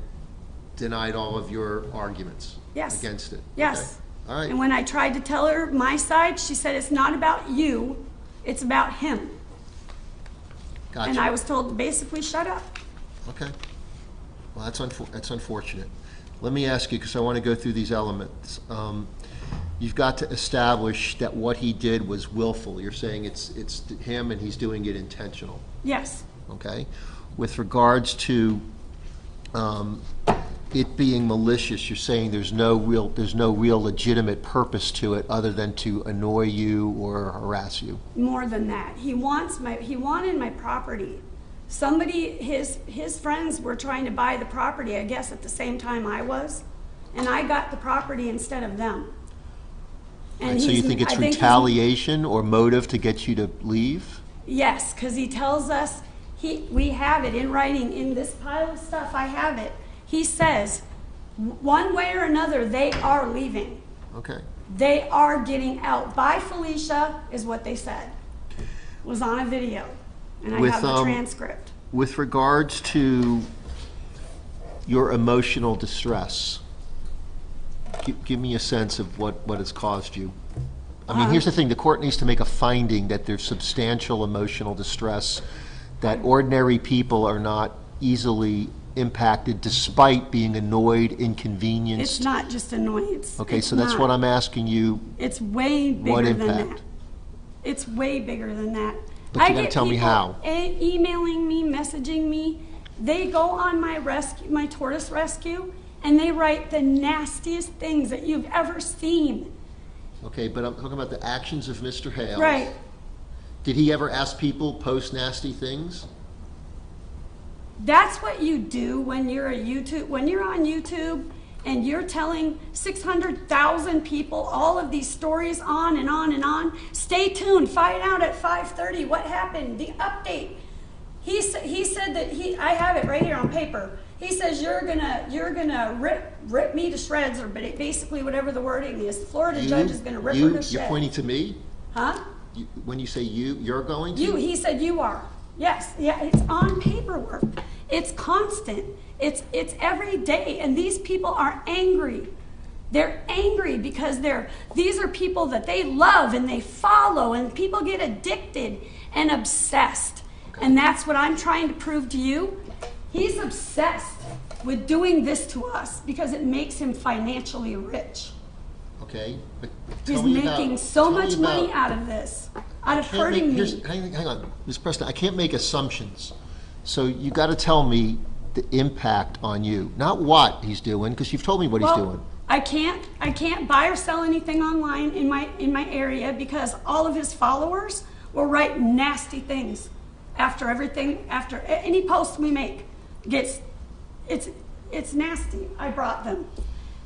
denied all of your arguments Yes. against it. yes. Okay. All right. And when I tried to tell her my side, she said, it's not about you, it's about him. Gotcha. And I was told to basically shut up. Okay. Well, that's unfortunate. Let me ask you, because I want to go through these elements. You've got to establish that what he did was willful. You're saying it's him and he's doing it intentional, Yes, okay? With regards to it being malicious, you're saying there's no real legitimate purpose to it other than to annoy you or harass you. more than that. He wanted my property. Somebody, his friends were trying to buy the property, I guess, at the same time I was, and I got the property instead of them. And so you think it's retaliation or motive to get you to leave? Yes, because he tells us, we have it in writing, in this pile of stuff, I have it. He says, one way or another, they are leaving. Okay. They are getting out. Bye, Felicia, is what they said. It was on a video, and I With, have the transcript. with regards to your emotional distress, give me a sense of what has caused you. I mean, here's the thing, the court needs to make a finding that there's substantial emotional distress, that ordinary people are not easily impacted despite being annoyed, inconvenienced. It's not just annoyance. Okay, It's so that's not. what I'm asking you. It's way What bigger than impact? that. It's way bigger than that. But you I gotta get tell me people how. Emailing me, messaging me. They go on my rescue, my tortoise rescue, and they write the nastiest things that you've ever seen. Okay, but I'm talking about the actions of Mr. Hales. Right. Did he ever ask people post nasty things? That's what you do when you're when you're on YouTube and you're telling 600,000 people all of these stories on and on and on. Stay tuned. Find out at 5:30 what happened. The update. He said that I have it right here on paper. He says you're gonna rip me to shreds, or basically whatever the wording is. The Florida judge is gonna rip her to shreds. You're pointing to me? Huh? When you say you're going to? He said you are. Yes, yeah, it's on paperwork. It's constant. It's every day, and these people are angry. They're angry because these are people that they love and they follow, and people get addicted and obsessed. And that's what I'm trying to prove to you. He's obsessed with doing this to us because it makes him financially rich. Okay, but He's tell me about- making so tell me much money about- out of this, out of Can't hurting make- me. Hang on, Ms. Preston, I can't make assumptions. So you got to tell me the impact on you, not what he's doing, because you've told me what he's doing. I can't buy or sell anything online in my area because all of his followers will write nasty things after any post we make it's nasty. I brought them.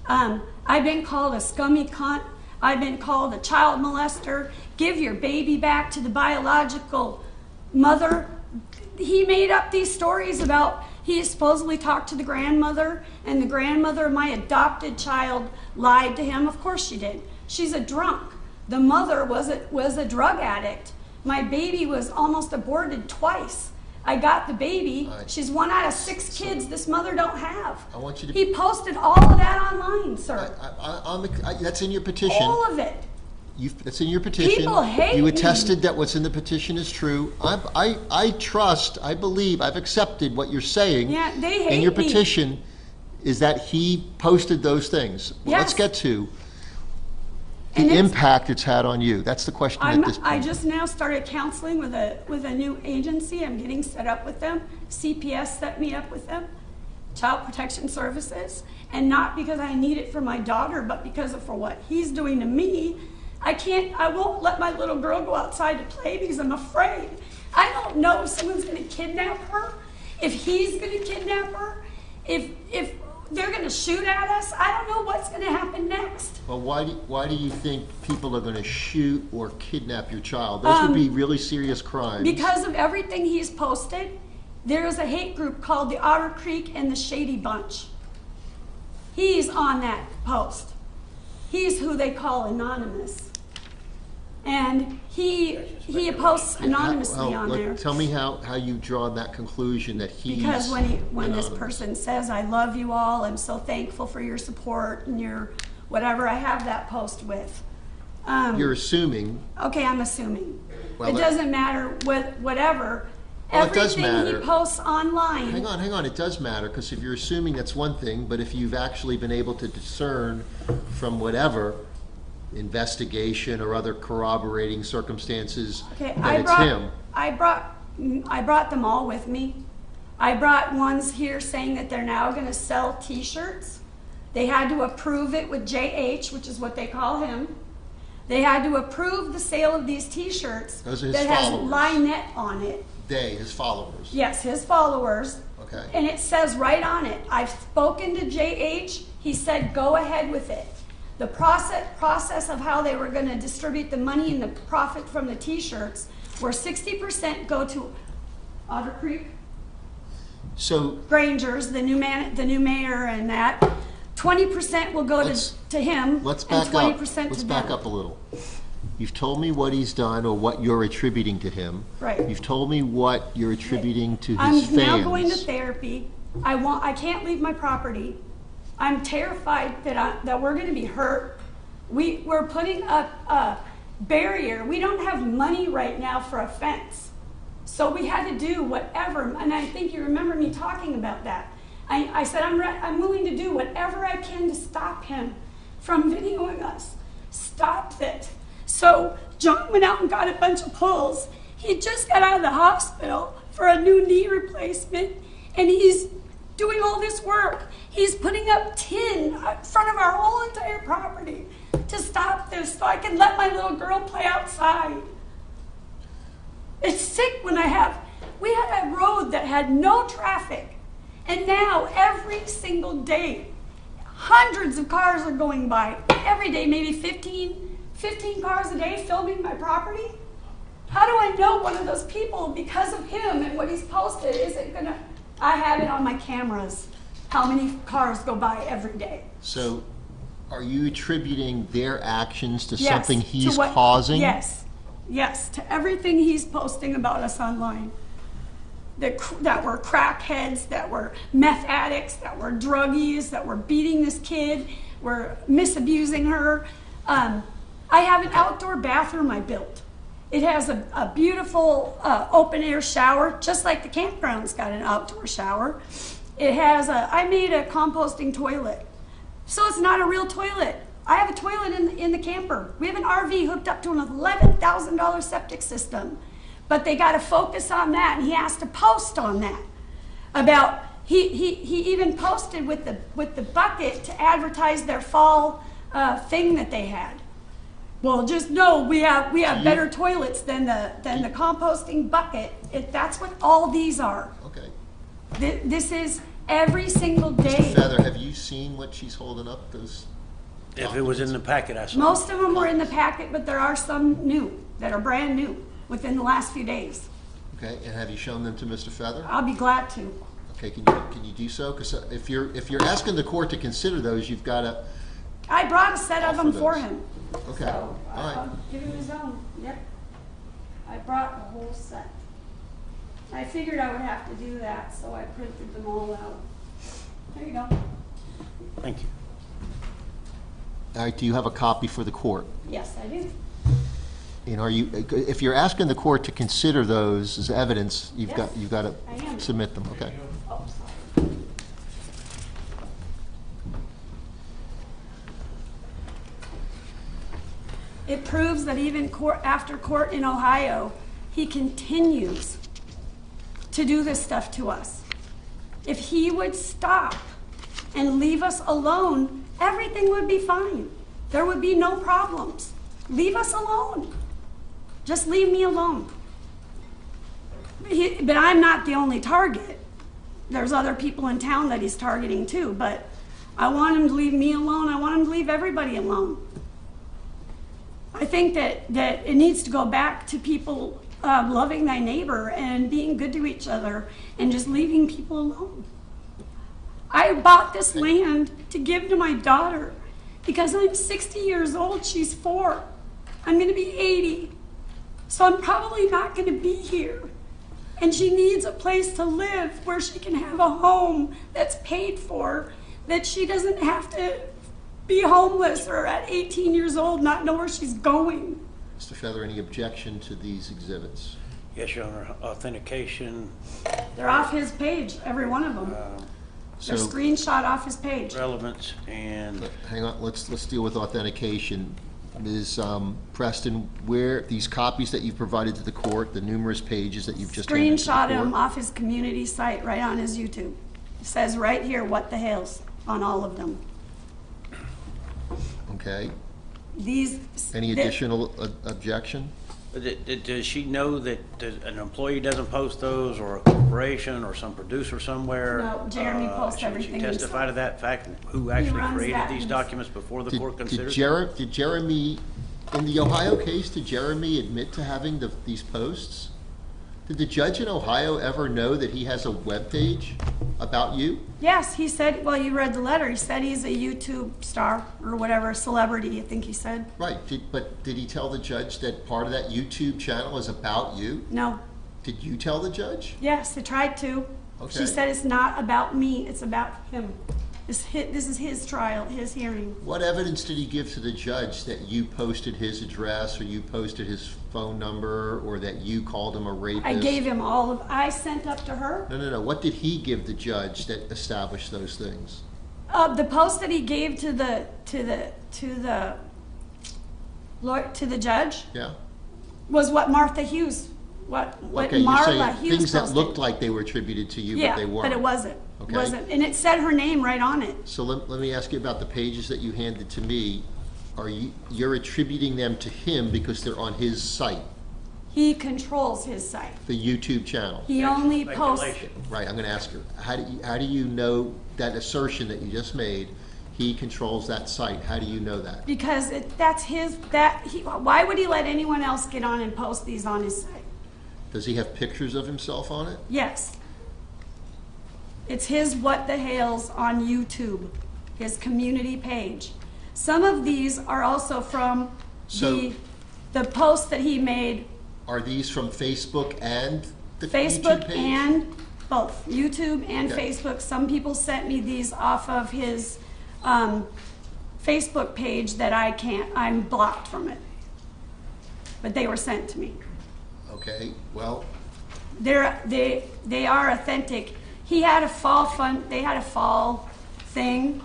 I've been called a scummy cunt. I've been called a child molester. Give your baby back to the biological mother. He made up these stories about he supposedly talked to the grandmother, and the grandmother of my adopted child lied to him. Of course she did. She's a drunk. The mother was a drug addict. My baby was almost aborted twice. I got the baby. All right. She's one out of 6 kids this mother don't have. I want you to- He posted all of that online, sir. That's in your petition. All of it. That's in your petition. People hate You me. attested that what's in the petition is true. I trust, I believe, I've accepted what you're saying. Yeah, they In hate your me. petition is that he posted those things. Well, let's Yes. get to And the it's- impact it's had on you. That's the question at this point. I just now started counseling with a new agency. I'm getting set up with them. CPS set me up with them, Child Protection Services, and not because I need it for my daughter, but because for what he's doing to me. I won't let my little girl go outside to play because I'm afraid. I don't know if someone's gonna kidnap her, if he's gonna kidnap her, if they're gonna shoot at us. I don't know what's gonna happen next. Well, why do you think people are going to shoot or kidnap your child? Those would be really serious crimes. Because of everything he's posted, there is a hate group called the Otter Creek and the Shady Bunch. He's on that post. He's who they call anonymous. And he posts anonymously on there. Tell me how you draw that conclusion that he's Because when this anonymous. person says, "I love you all, I'm so thankful for your support and your whatever," I have that post with. You're assuming. Okay, I'm assuming. Well, It doesn't matter whatever. Well, it does Everything he matter. posts online. Hang on, it does matter, because if you're assuming, that's one thing, but if you've actually been able to discern from whatever investigation or other corroborating circumstances Okay, that it's him. I brought them all with me. I brought ones here saying that they're now going to sell T-shirts. They had to approve it with JH, which is what they call him. They had to approve the sale of these T-shirts Those are his that has followers. Lynette on it. They, his followers. Yes, his followers. Okay. And it says right on it, I've spoken to JH. He said, go ahead with it. The process of how they were going to distribute the money and the profit from the T-shirts, where 60% go to Otter Creek, So Granger's, the new mayor, and that 20% will go Let's- to him, let's and back up. 20% Let's to back them. up a little. You've told me what he's done or what you're attributing to him. Right. You've told me what you're attributing to his I'm now going to fans. therapy. I can't leave my property. I'm terrified that we're gonna be hurt. We're putting up a barrier. We don't have money right now for a fence. So we had to do whatever, and I think you remember me talking about that. I said, I'm willing to do whatever I can to stop him from videoing us. Stop it. So John went out and got a bunch of pulls. He just got out of the hospital for a new knee replacement, and he's doing all this work. He's putting up tin in front of our whole entire property to stop this so I can let my little girl play outside. It's sick when we had a road that had no traffic, and now every single day, hundreds of cars are going by. Every day, maybe 15 cars a day filming my property. How do I know one of those people, because of him and what he's posted, isn't gonna, I have it on my cameras, how many cars go by every day. So are you attributing their actions to Yes, something to he's what- causing? Yes, to everything he's posting about us online. That were crackheads, that were meth addicts, that were druggies, that were beating this kid, were misabusing her. I have an outdoor bathroom I built. It has a beautiful open air shower, just like the campground's got an outdoor shower. It has I made a composting toilet. So it's not a real toilet. I have a toilet in the camper. We have an RV hooked up to an $11,000 septic system. But they got to focus on that, and he has to post on that. About he even posted with the bucket to advertise their fall thing that they had. Well, just know we have better toilets than the composting bucket. That's what all these are. Okay. This is every single day. Feather, have you seen what she's holding up, those? If it was in the packet, I saw. Most of them were in the packet, but there are some new that are brand new within the last few days. Okay, and have you shown them to Mr. Feather? I'll be glad to. Okay, can you do so? Because if you're asking the court to consider those, you've got to. I brought a set of them Offer for those. him. Okay, So all right. I'll give him his own. Yep. I brought the whole set. I figured I would have to do that, so I printed them all out. There you go. Thank you. All right, do you have a copy for the court? Yes, I do. And are you, if you're asking the court to consider those as evidence, you've got I am. to submit them, okay? Oh, sorry. It proves that even after court in Ohio, he continues to do this stuff to us. If he would stop and leave us alone, everything would be fine. There would be no problems. Leave us alone. Just leave me alone. But I'm not the only target. There's other people in town that he's targeting too, but I want him to leave me alone. I want him to leave everybody alone. I think that it needs to go back to people loving thy neighbor and being good to each other and just leaving people alone. I bought this land to give to my daughter because I'm 60 years old, she's 4. I'm gonna be 80, so I'm probably not gonna be here. And she needs a place to live where she can have a home that's paid for, that she doesn't have to be homeless or at 18 years old not know where she's going. Mr. Feather, any objection to these exhibits? Yes, Your Honor. Authentication, They're off his page, every one of them. They're So, screenshot off his page. relevance, and hang on, let's deal with authentication. Ms. Preston, where, these copies that you've provided to the court, the numerous pages that you've just handed to the Screenshot him court? off his community site right on his YouTube. It says right here, what the hell's on all of them. Okay, These. any additional objection? does she know that an employee doesn't post those, or a corporation, or some producer somewhere? No, Jeremy posts Should everything she testify to himself. that fact, who actually runs created that these himself. documents before the court Did considers? did Jeremy, in the Ohio case, did Jeremy admit to having these posts? Did the judge in Ohio ever know that he has a webpage about you? Yes, he said, well, you read the letter. He said he's a YouTube star or whatever, celebrity, I think he said. Right, but did he tell the judge that part of that YouTube channel is about you? No. Did you tell the judge? Yes, I tried to. Okay. She said it's not about me, it's about him. This is his trial, his hearing. What evidence did he give to the judge that you posted his address, or you posted his phone number, or that you called him a rapist? I gave him I sent up to her. No. What did he give the judge that established those things? The post that he gave to the judge Yeah? was what Martha Hughes, what Okay, you're Marla saying Hughes things that posted. looked like they were attributed to you, Yeah, but they weren't. but it wasn't. Okay. Wasn't, and it said her name right on it. So let me ask you about the pages that you handed to me. You're attributing them to him because they're on his site, He controls his site. the YouTube channel? He only posts. Speculation. Right, I'm gonna ask her, how do you know that assertion that you just made, he controls that site? How do you know that? Because why would he let anyone else get on and post these on his site? Does he have pictures of himself on it? Yes. It's his What the Hales on YouTube, his community page. Some of these are also from So- the posts that he made, Are these from Facebook and the YouTube Facebook page? and both, YouTube and Okay. Facebook. Some people sent me these off of his Facebook page that I'm blocked from it. But they were sent to me. Okay, well, They are authentic. He had a they had a fall thing,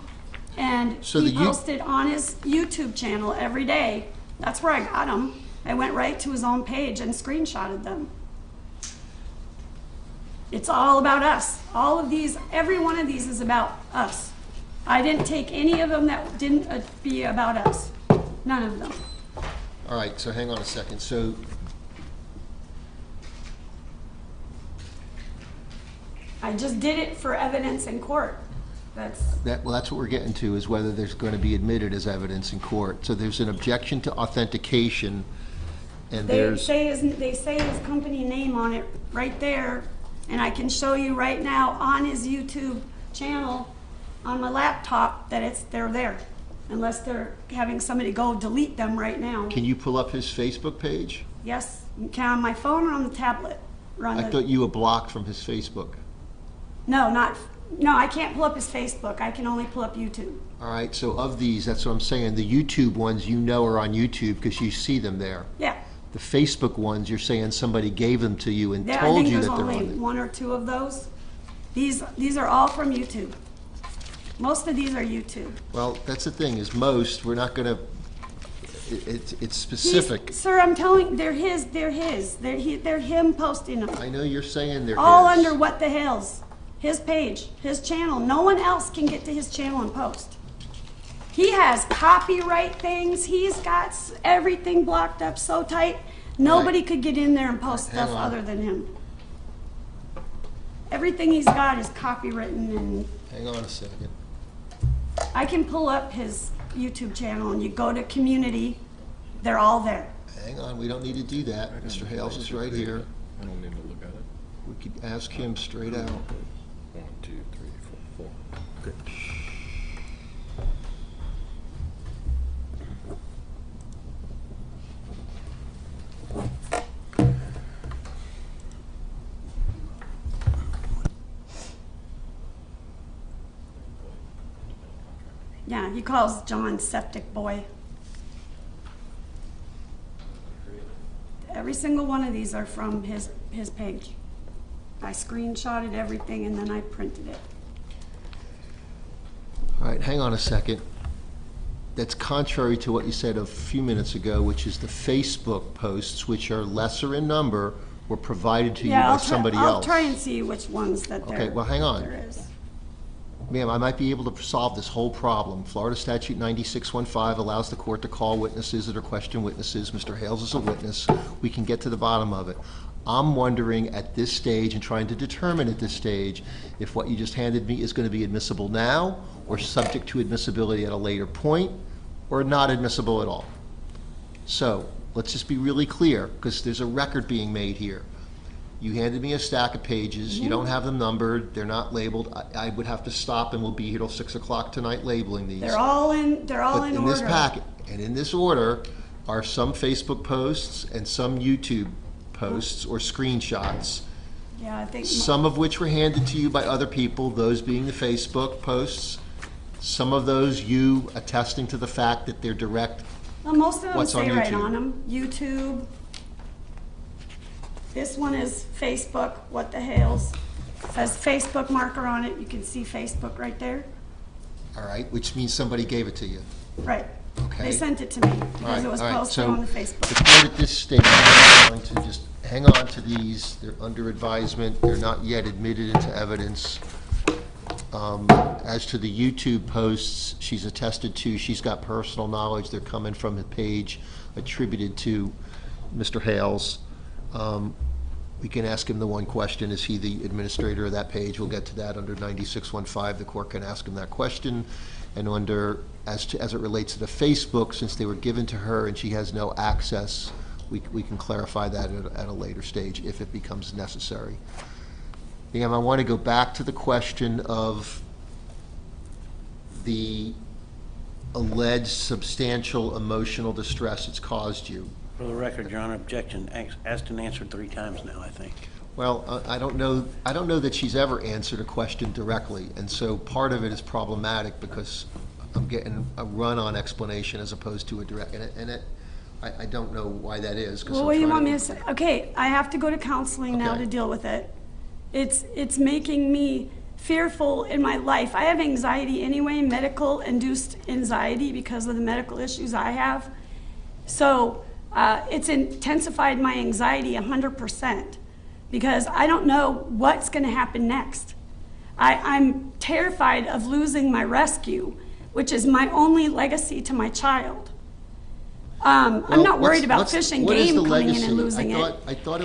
and So he the posted on his YouTube channel every day. That's where I got them. I went right to his own page and screenshotted them. It's all about us. All of these, every one of these is about us. I didn't take any of them that didn't be about us. None of them. all right, so hang on a second. So I just did it for evidence in court. That's that's what we're getting to, is whether there's going to be admitted as evidence in court. So there's an objection to authentication, and They there's, say his company name on it right there, and I can show you right now on his YouTube channel on my laptop that they're there, unless they're having somebody go delete them right now. can you pull up his Facebook page? Yes, can on my phone or on the tablet? Or on I the- thought you were blocked from his Facebook. No, I can't pull up his Facebook. I can only pull up YouTube. All right, so of these, that's what I'm saying, the YouTube ones you know are on YouTube because you see them there. Yeah. The Facebook ones, you're saying somebody gave them to you and There, I told think you there's that they're only on it. one or two of those. These are all from YouTube. Most of these are YouTube. Well, that's the thing, is most, we're not gonna, it's specific. Sir, I'm telling, they're his. They're him posting them. I know you're saying they're All his. under What the Hales. His page, his channel. No one else can get to his channel and post. He has copyright things. He's got everything blocked up so tight, nobody could get in there and post Hang stuff on. other than him. Everything he's got is copywritten, and Hang on a second. I can pull up his YouTube channel and you go to community, they're all there. Hang on, we don't need to do that. Mr. Hales is right here. I don't need to look at it. We could ask him straight out. 1, 2, 3, 4, 4. Good. Yeah, he calls John Septic Boy. Every single one of these are from his page. I screenshotted everything and then I printed it. All right, hang on a second. That's contrary to what you said a few minutes ago, which is the Facebook posts, which are lesser in number, were provided to you Yeah, by somebody I'll else. try and see which ones that Okay, well, hang on. there is. Ma'am, I might be able to solve this whole problem. Florida Statute 9615 allows the court to call witnesses that are question witnesses. Mr. Hales is a witness. We can get to the bottom of it. I'm wondering at this stage and trying to determine at this stage if what you just handed me is going to be admissible now or subject to admissibility at a later point or not admissible at all. So let's just be really clear, because there's a record being made here. You handed me a stack of pages. You don't have them numbered. They're not labeled. I would have to stop, and we'll be here till 6 o'clock tonight labeling these. They're all in But in order. this packet, and in this order, are some Facebook posts and some YouTube posts or screenshots, Yeah, I think, some of which were handed to you by other people, those being the Facebook posts, some of those you attesting to the fact that they're direct. well, most of them What's on say right YouTube? on them, YouTube. This one is Facebook, what the hell's, has Facebook marker on it, you can see Facebook right there. All right, which means somebody gave it to you. Right. Okay. They sent it to me All because right, it was all right. posted So on the the Facebook. court at this stage is going to just hang on to these. They're under advisement. They're not yet admitted into evidence. As to the YouTube posts, she's attested to, she's got personal knowledge. They're coming from a page attributed to Mr. Hales. We can ask him the one question, is he the administrator of that page? We'll get to that under 9615. The court can ask him that question. And under, as it relates to the Facebook, since they were given to her and she has no access, we can clarify that at a later stage if it becomes necessary. Ma'am, I want to go back to the question of the alleged substantial emotional distress it's caused you. For the record, Your Honor, objection, asked and answered 3 times now, I think. Well, I don't know that she's ever answered a question directly, and so part of it is problematic because I'm getting a run-on explanation as opposed to a direct, I don't know why that is. 'Cause Well, I'm what do you trying want me to say? Okay, I have to go to counseling now Okay. to deal with it. It's making me fearful in my life. I have anxiety anyway, medical-induced anxiety because of the medical issues I have. So it's intensified my anxiety 100% because I don't know what's going to happen next. I'm terrified of losing my rescue, which is my only legacy to my child. I'm Well, not worried about what's- Fish and what is Game the coming in legacy? and losing it. I thought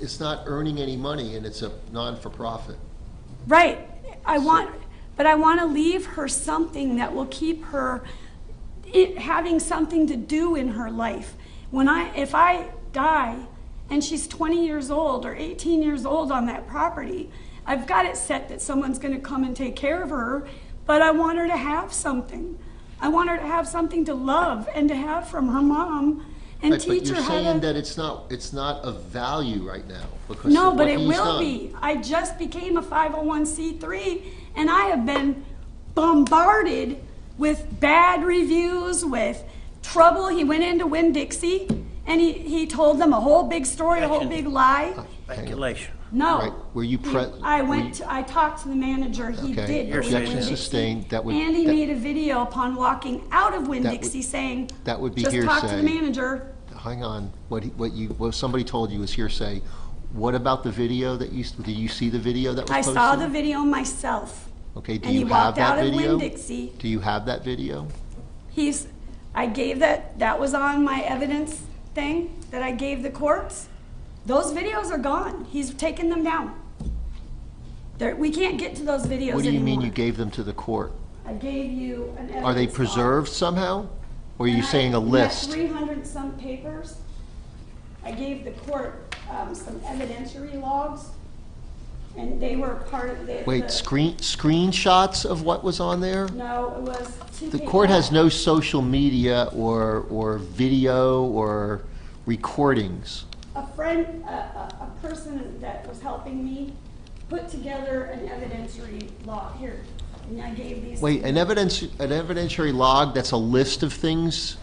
it's not earning any money and it's a non-for-profit. Right. But I want to leave her something that will keep her having something to do in her life. If I die and she's 20 years old or 18 years old on that property, I've got it set that someone's going to come and take care of her, but I want her to have something. I want her to have something to love and to have from her mom and Right, teach her But how you're saying to. that it's not of value right now because No, of but what it he's will done. be. I just became a 501c3 and I have been bombarded with bad reviews, with trouble. He went into Winn-Dixie and he told them a whole big story, a whole big lie. Speculation. No. Right. Were you I talked to the manager. He Okay. did. go to Objection Winn-Dixie. sustained. That would- And he that- made a video upon walking out of Winn-Dixie saying, that would be just talk to the hearsay. manager. Hang on, what somebody told you was hearsay. What about the video did you see the video that was I posted? saw the video myself. Okay, do And he you have walked that out of video? Winn-Dixie. Do you have that video? I gave that was on my evidence thing that I gave the courts. Those videos are gone. He's taken them down. We can't get to those videos anymore. What do you mean you gave them to the court? I gave you an evidence Are they log. preserved somehow? Or are you And saying a I list? had 300 some papers. I gave the court some evidentiary logs, and they were part of the. Wait, screenshots of what was on there? No, it was two The pages. court has no social media or video or recordings. A friend, a person that was helping me put together an evidentiary log here, and I gave these. Wait, an evidentiary log that's a list of things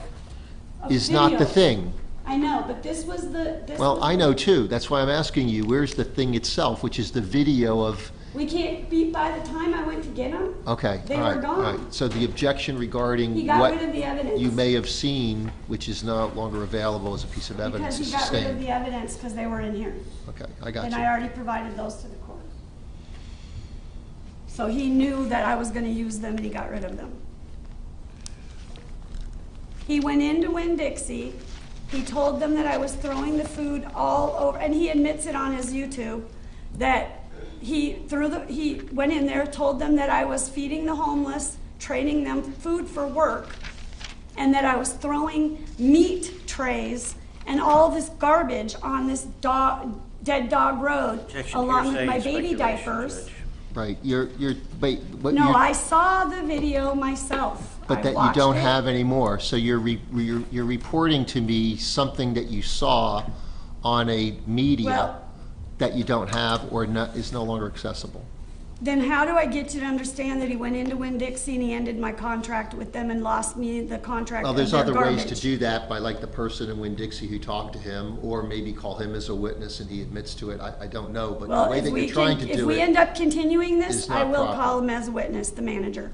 of is not the videos. thing. I know, but this was the. Well, I know too. That's why I'm asking you, where's the thing itself, which is the video of, We can't be, by the time I went to get them. okay, They all were right, all gone. right. So the objection regarding He got what rid of the evidence. you may have seen, which is no longer available as a piece of evidence, Because is he got rid of sustained. the evidence because they were in here. Okay, I got And you. I already provided those to the court. So he knew that I was gonna use them and he got rid of them. He went into Winn-Dixie, he told them that I was throwing the food all over, and he admits it on his YouTube, that he went in there, told them that I was feeding the homeless, training them food for work, and that I was throwing meat trays and all this garbage on this Dead Dog Road, Objection, along with hearsay, my and baby speculation, diapers. Judge. Right, wait, what No, you're, I saw the video myself. but I that you watched don't it. have anymore. So you're reporting to me something that you saw on a media Well- that you don't have or not, is no longer accessible. Then how do I get you to understand that he went into Winn-Dixie and he ended my contract with them and lost me the contract Well, of there's their other ways to garbage? do that by like the person in Winn-Dixie who talked to him, or maybe call him as a witness and he admits to it. I don't know, but the Well, way if that we you're trying can, to if do we it. end up continuing this, is I not will proper. call him as a witness, the manager.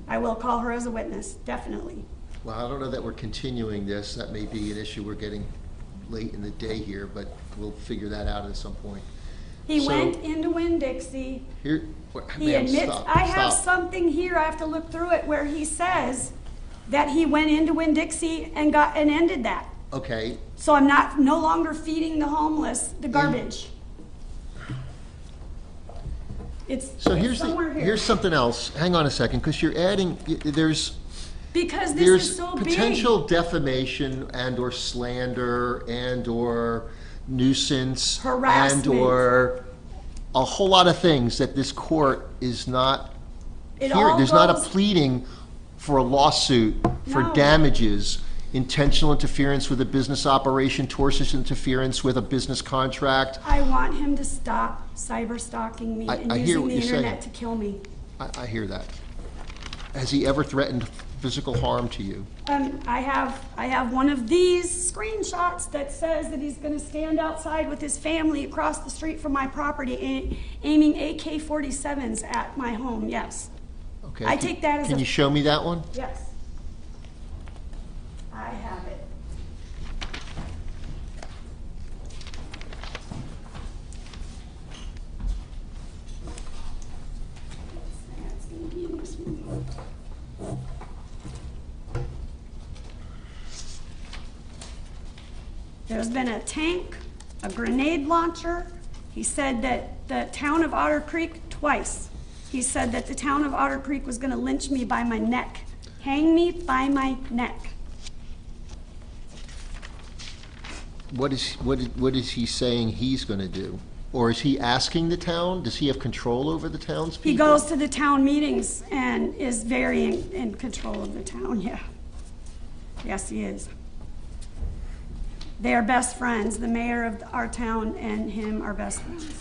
I will call her as a witness, definitely. Well, I don't know that we're continuing this. That may be an issue. We're getting late in the day here, but we'll figure that out at some point. He So- went into Winn-Dixie. Here, He ma'am, admits, stop, I have stop. something here, I have to look through it, where he says that he went into Winn-Dixie and ended that. Okay, So I'm no longer feeding the homeless the garbage. It's so it's here's somewhere here. here's something else. Hang on a second, because you're adding, there's Because this is so big. potential defamation and/or slander and/or nuisance. Harassment. And/or a whole lot of things that this court is not It here. all There's not a goes- pleading for a lawsuit for No. damages, intentional interference with a business operation, tortious interference with a business contract. I want him to stop cyber stalking me and I hear using what the you're saying. internet to kill me. I hear that. Has he ever threatened physical harm to you? I have one of these screenshots that says that he's gonna stand outside with his family across the street from my property, aiming AK-47s at my home, yes. Okay. I take that as Can a- you show me that one? Yes. I have it. That's gonna be in this one. There's been a tank, a grenade launcher. He said that the town of Otter Creek, twice, he said that the town of Otter Creek was gonna lynch me by my neck, hang me by my neck. What is he saying he's gonna do? Or is he asking the town? Does he have control over the townspeople? He goes to the town meetings and is very in control of the town, yeah. Yes, he is. They are best friends. The mayor of our town and him are best friends.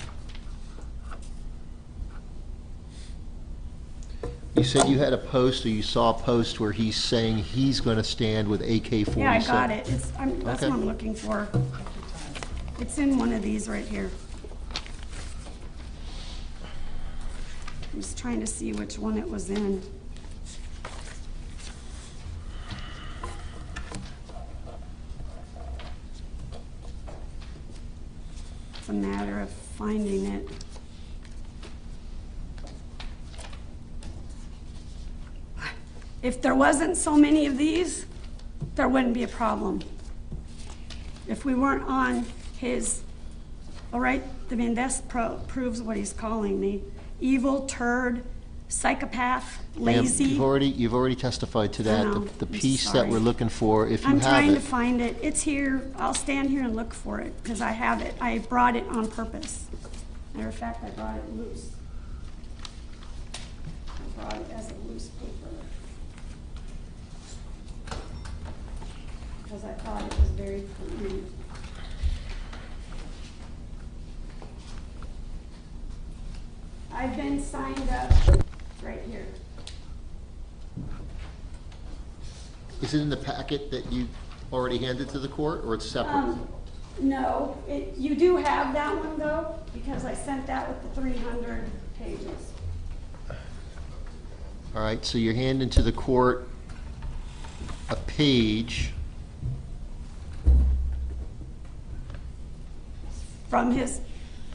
You said you had a post, or you saw a post where he's saying he's gonna stand with AK-47. Yeah, I got it. That's Okay. what I'm looking for. It's in one of these right here. I'm just trying to see which one it was in. It's a matter of finding it. If there wasn't so many of these, there wouldn't be a problem. If we weren't on his, all right, I mean, this proves what he's calling me. Evil, turd, psychopath, Ma'am, lazy. You've already testified to that. know. The I'm piece that sorry. we're looking for, if you I'm have trying to it. find it. It's here. I'll stand here and look for it because I have it. I brought it on purpose. Matter of fact, I brought it loose. I brought it as a loose paper. Because I thought it was very clean. I've been signed up right here. Is it in the packet that you already handed to the court, or it's separate? No, you do have that one though, because I sent that with the 300 pages. All right, so you're handing to the court a page. From his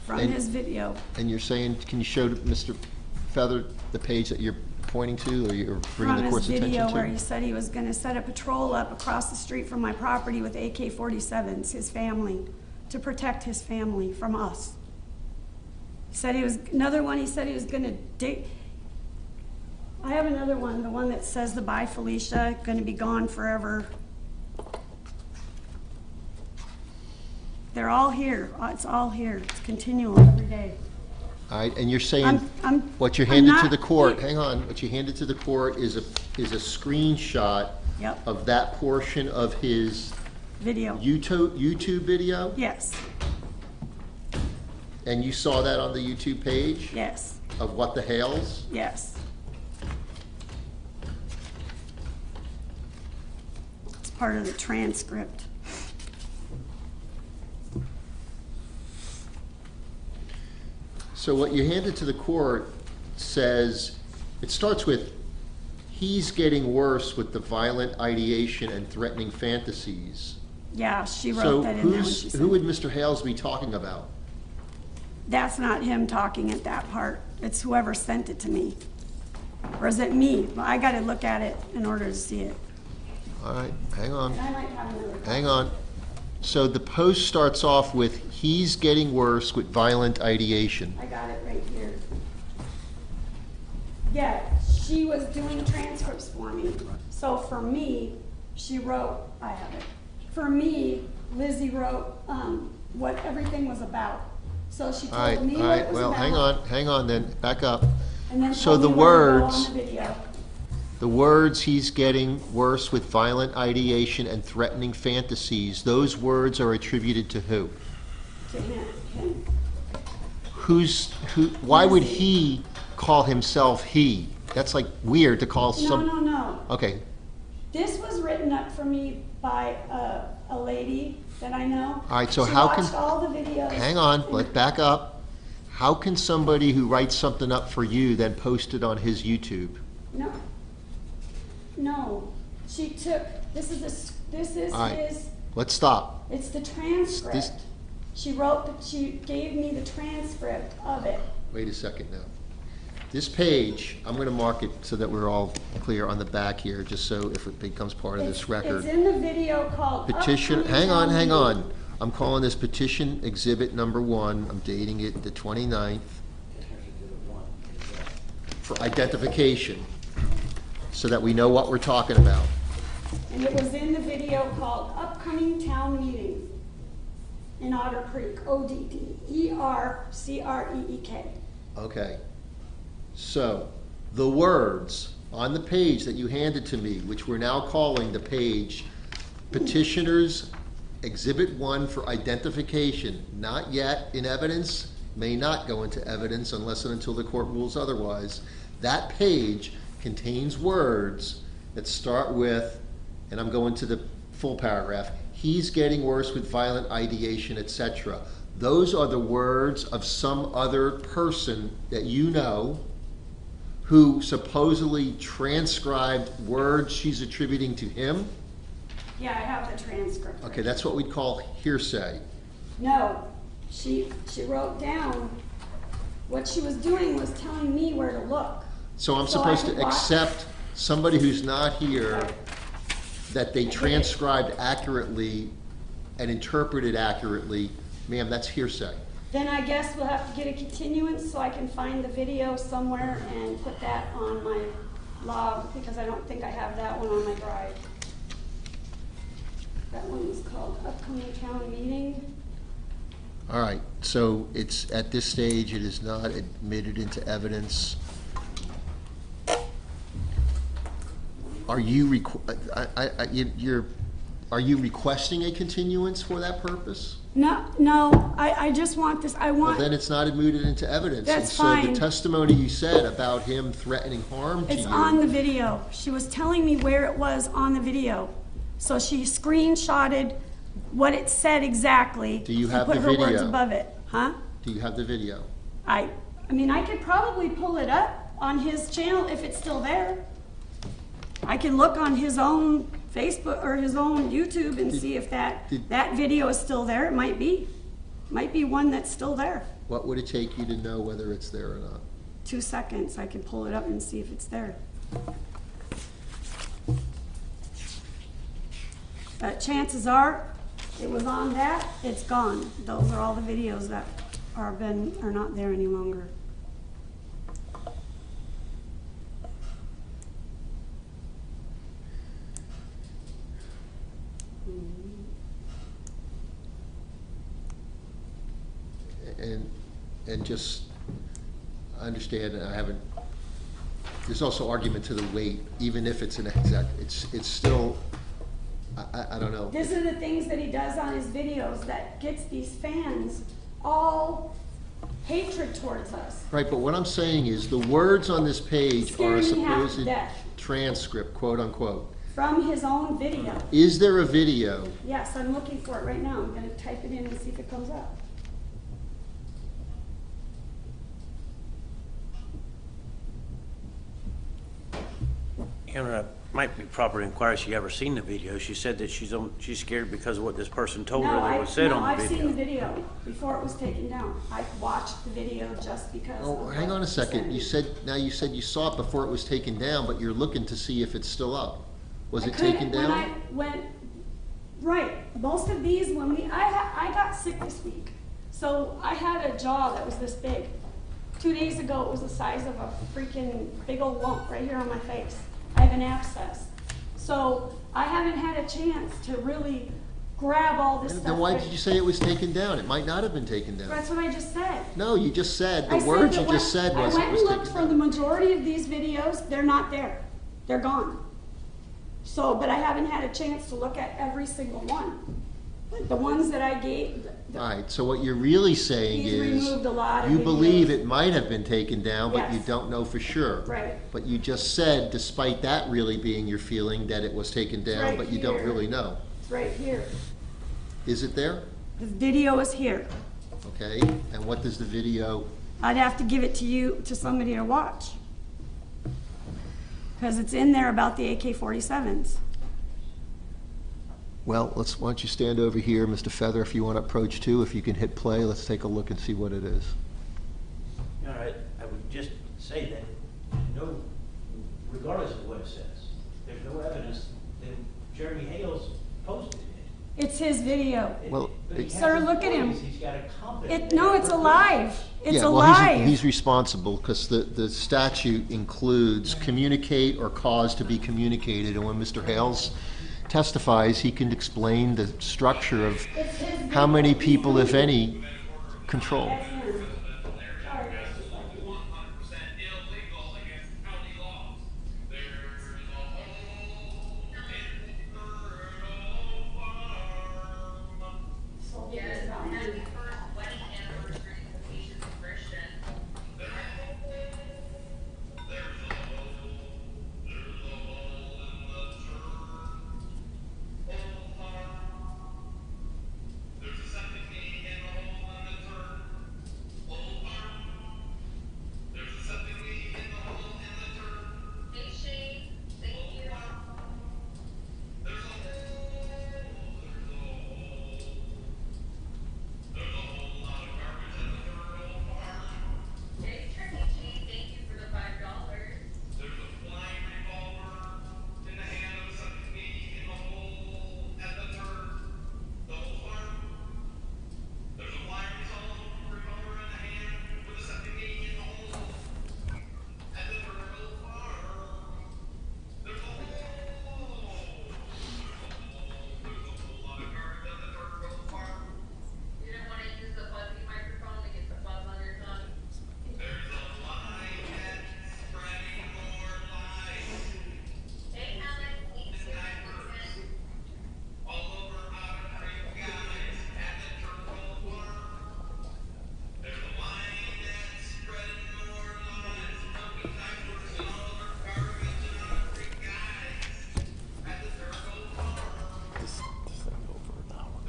And- video. And you're saying, can you show Mr. Feather the page that you're pointing to, or you're bringing From the his court's attention video to? where he said he was gonna set a patrol up across the street from my property with AK-47s, his family, to protect his family from us. Said he was, another one, he said he was gonna dig. I have another one, the one that says the bye Felicia, gonna be gone forever. They're all here. It's all here. It's continual every day. All right, and you're saying, I'm- what you I'm handed to not- the court, hang on, what you handed to the court is a screenshot Yep. of that portion of his Video. YouTube video? Yes, And you saw that on the YouTube page yes, of What the Hales? yes. It's part of the transcript. So what you handed to the court says, it starts with, he's getting worse with the violent ideation and threatening fantasies. Yeah, she So wrote that in there when she who said. would Mr. Hales be talking about? That's not him talking at that part. It's whoever sent it to me. Or is it me? Well, I gotta look at it in order to see it. All right, hang on. And I might have another. Hang on. So the post starts off with, he's getting worse with violent ideation. I got it right here. Yeah, she was doing transcripts for me. So for me, she wrote, I have it. For me, Lizzie wrote, what everything was about. So she All right, told me all what right, it was well, about. hang on then, back up. And then So told the me where to go words, on the video. the words, he's getting worse with violent ideation and threatening fantasies, those words are attributed to who? To him. Why would he call himself he? That's like weird to call No, some. no, no. Okay, This was written up for me by a lady that I know. All right, so She how can- watched all the videos. hang on, let's back up. How can somebody who writes something up for you then post it on his YouTube? No. No. She took, this is All right. his, Let's stop. it's the transcript. This- She gave me the transcript of it. Wait a second now. This page, I'm gonna mark it so that we're all clear on the back here, just so if it becomes part of this It's record. in the video called. Petition, Upcoming hang Town on. Meeting. I'm calling this petition exhibit number 1. I'm dating it the 29th for identification, so that we know what we're talking about. And it was in the video called Upcoming Town Meeting in Otter Creek, ODDERCREEK. Okay. So, the words on the page that you handed to me, which we're now calling the page Petitioners Exhibit 1 for identification, not yet in evidence, may not go into evidence unless and until the court rules otherwise. That page contains words that start with, and I'm going to the full paragraph, he's getting worse with violent ideation, etc. Those are the words of some other person that you know who supposedly transcribed words she's attributing to him. Yeah, I have the transcript. Okay, that's what we'd call hearsay. No, she wrote down, what she was doing was telling me where to look. So I'm So I supposed could to watch- accept somebody who's not here, Right. that they transcribed accurately and interpreted accurately. Ma'am, that's hearsay. Then I guess we'll have to get a continuance so I can find the video somewhere and put that on my log, because I don't think I have that one on my drive. That one was called Upcoming Town Meeting. All right, so it's, at this stage, it is not admitted into evidence. Are you are you requesting a continuance for that purpose? No, I just want this, I Well, want, then it's not admitted into evidence. That's And so fine. the testimony you said about him threatening harm to it's you. on the video. She was telling me where it was on the video. So she screenshotted what it said exactly. Do you have and the put her words video? above it, huh? Do you have the video? I mean, I could probably pull it up on his channel if it's still there. I can look on his own Facebook or his own YouTube and see if that video is still there. It might be. Might be one that's still there. What would it take you to know whether it's there or not? 2 seconds, I can pull it up and see if it's there. But chances are, it was on that, it's gone. Those are all the videos that are not there any longer. and just, I understand, and I haven't, there's also argument to the weight, even if it's an exact, it's still, I don't know. These are the things that he does on his videos that gets these fans all hatred towards us. Right, but what I'm saying is, the words on this page are a Scaring me half to supposed death. transcript, quote unquote. From his own video. Is there a video? Yes, I'm looking for it right now. I'm gonna type it in and see if it comes up. It might be proper to inquire if she ever seen the video. She said that she's scared because of what this person told her that was said on the I've seen the video. video before it was taken down. I watched the video just because. Oh, of hang what on a he second. said. You said you saw it before it was taken down, but you're looking to see if it's still up. Was I it couldn't- taken down? When I went, right, most of these, I got sick this week. So I had a jaw that was this big. 2 days ago, it was the size of a freaking big old lump right here on my face. I have an abscess. So I haven't had a chance to really grab all this stuff. Then why that- did you say it was taken down? It might not have been taken down. That's what I just said. No, you just said, I the said words that you just said was I it went was and taken looked for the down. majority of these videos, they're not there. They're gone. So, but I haven't had a chance to look at every single one. Like the ones that I gave, All right, so what you're really saying He's is, removed a lot of you believe videos. it might have been taken down, but you Yes. don't know for sure. Right. But you just said, despite that really being your feeling, that it was taken down, right but you don't here. really know. It's right here. Is it there? The video is here. Okay, and what does the video, I'd have to give it to you, to somebody to watch. Because it's in there about the AK-47s. well, why don't you stand over here, Mr. Feather, if you want to approach too, if you can hit play, let's take a look and see what it is. All right, I would just say that, no, regardless of what it says, there's no evidence that Jeremy Hales posted it. It's his video. Well, But he has Sir, his look at him. voice, he's got a competent. No, it's alive. It's Yeah, well, alive. he's responsible, because the statute includes communicate or cause to be communicated, and when Mr. Hales testifies, he can explain the structure of It's his how many video. people, if any, control. That's him. Sorry, that's just like you. 100% illegal against county laws. There's a whole farm. So Yes, it's about me. happy first wedding anniversary to Patience Christian. There's a hole in the turd. Whole farm. There's a septic leak in the hole in the turd. Whole farm. There's a septic leak in the hole in the turd. Hey Shane, thank you. There's a whole lot of garbage in the third old farm. Hey Tricky Shane, thank you for the $5. There's a flying revolver in the hand of a septic leak in the hole at the third, the whole farm. There's a flying revolver in the hand with a septic leak in the hole at the third old farm. There's a whole lot of garbage at the third old farm. You don't want to use the fuzzy microphone to get the buzz on your tongue? There's a lie that's spreading more lies. Hey Alex, eat some chicken. All over Otter Creek, guys, at the Turtle Farm. There's a line that's spreading more lies. Pumpkin types were seen all over garbage in Otter Creek, guys, at the Turtle Farm. This thing over an hour.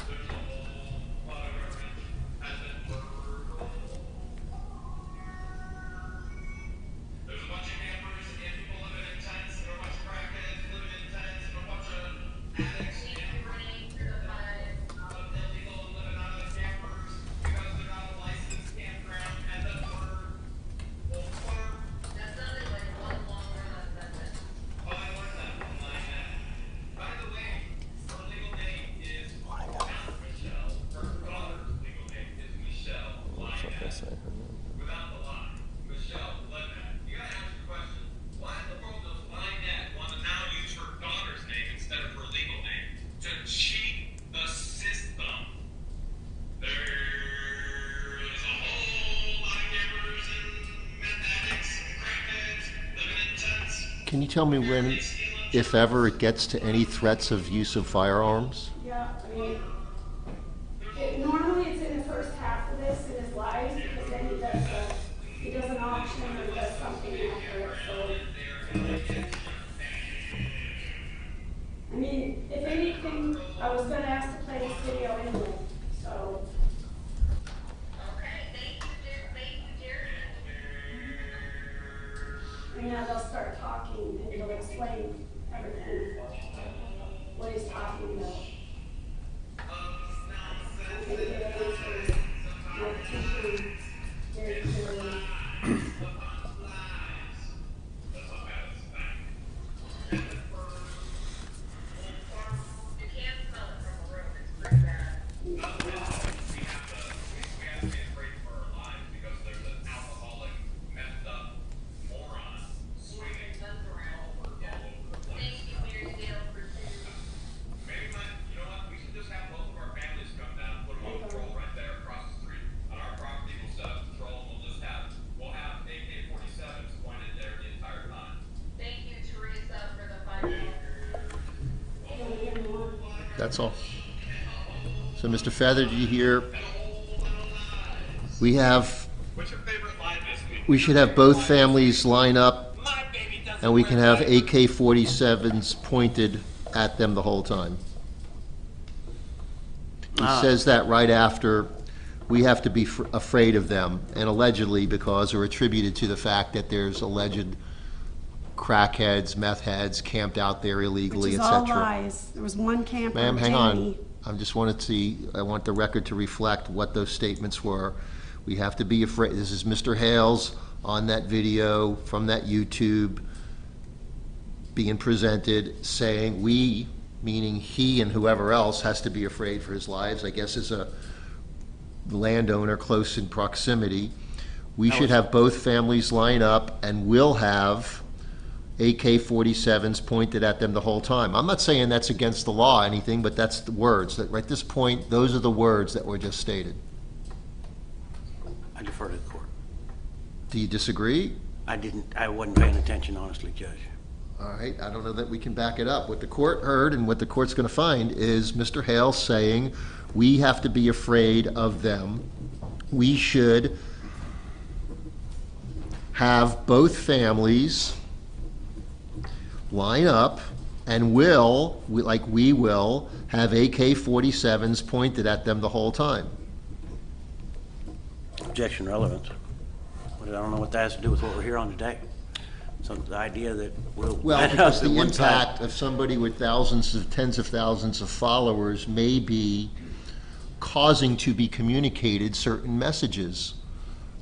There's a whole lot of garbage at the Turtle Farm. There's a bunch of campers and people living in tents, and a bunch of crackheads living in tents, and a bunch of addicts Thank you, Renee, for the $5. of illegal living out of campers because they're not a licensed campground at the old farm. That sounded like one long run sentence. Oh, I learned that from my dad. By the way, her legal name is not Michelle. Her daughter's legal name is Michelle What's up, I Lynette. say her name? Without the line, Michelle Lynette. You gotta ask the question, why in the world does Lynette want to now use her daughter's name instead of her legal name? Can you tell me when, if ever, it gets to any threats of use of firearms? Yeah, I mean, normally it's in the first half of this in his life, because then he does an auction or does something after it, so. I mean, if anything, I was gonna ask to play this video anyway, so. Okay, thank you, Jerry. And now they'll start talking and he'll explain everything, what he's talking about. I'm gonna get answers, my petition, very clearly. You can't smell it from a room, it's pretty bad. We have to be afraid for our lives because there's an alcoholic, messed up moron swinging guns around all over the place. Thank you, Mary Dale, for two. Maybe you know what, we should just have both of our families come down, put them on patrol right there across the street. On our property, we'll set up patrol, and we'll have AK-47s pointed there the entire time. Thank you, Teresa, for the $5. That's all. So, Mr. Feather, did you hear? We have, What's your favorite line this week? we should have both families line up, My baby doesn't and we can wear have diapers. AK-47s pointed at them the whole time. He says that right after, we have to be afraid of them, and allegedly because, or attributed to the fact that there's alleged crackheads, meth heads camped out there illegally, Which et is all cetera. lies. There was one camper, Ma'am, hang on. Jamie. I just wanted to see, I want the record to reflect what those statements were. We have to be afraid, this is Mr. Hales on that video from that YouTube being presented, saying we, meaning he and whoever else, has to be afraid for his lives, I guess as a landowner close in proximity. We should have both families line up and will have AK-47s pointed at them the whole time. I'm not saying that's against the law or anything, but that's the words, that right at this point, those are the words that were just stated. I defer to the court. Do you disagree? I wasn't paying attention, honestly, Judge. All right, I don't know that we can back it up. What the court heard and what the court's gonna find is Mr. Hale saying, we have to be afraid of them. We should have both families line up and will, like we will, have AK-47s pointed at them the whole time. Objection relevance. But I don't know what that has to do with what we're here on today. So the idea that we'll. Well, because that the one side- impact of somebody with thousands of, tens of thousands of followers may be causing to be communicated certain messages.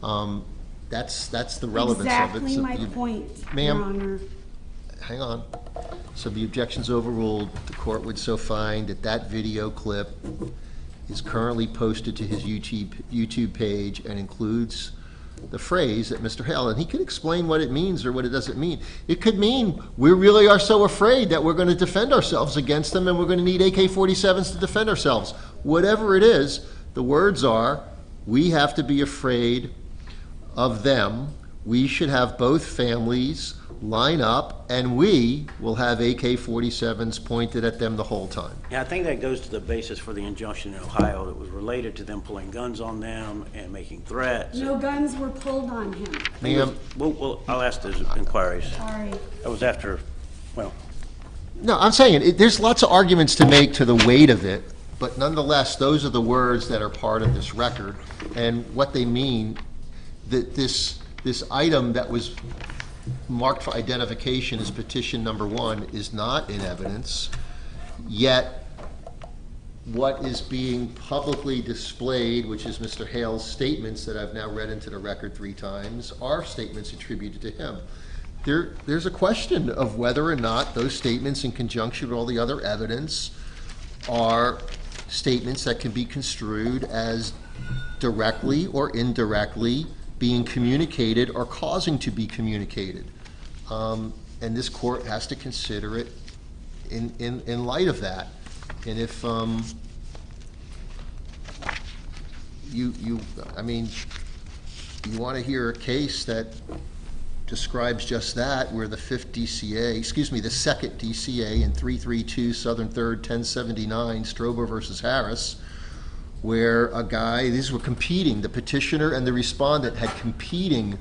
That's the relevance of it. Exactly So my you- point, Your Ma'am. Honor. Hang on. So the objection's overruled. The court would so find that that video clip is currently posted to his YouTube page and includes the phrase that Mr. Hale, and he could explain what it means or what it doesn't mean. It could mean we really are so afraid that we're going to defend ourselves against them and we're going to need AK-47s to defend ourselves. Whatever it is, the words are, we have to be afraid of them. We should have both families line up, and we will have AK-47s pointed at them the whole time. Yeah, I think that goes to the basis for the injunction in Ohio that was related to them pulling guns on them and making threats. No guns were pulled on him. Ma'am, Well, I'll ask those inquiries. Sorry. That was after, well, no, I'm saying, there's lots of arguments to make to the weight of it, but nonetheless, those are the words that are part of this record, and what they mean, that this item that was marked for identification as petition number 1 is not in evidence, yet what is being publicly displayed, which is Mr. Hale's statements that I've now read into the record 3 times, are statements attributed to him. There's a question of whether or not those statements, in conjunction with all the other evidence, are statements that can be construed as directly or indirectly being communicated or causing to be communicated. And this court has to consider it in light of that. And if you want to hear a case that describes just that, where the 5th DCA, excuse me, the 2nd DCA in 332 Southern 3rd 1079, Strober versus Harris, where a guy, these were competing, the petitioner and the respondent had competing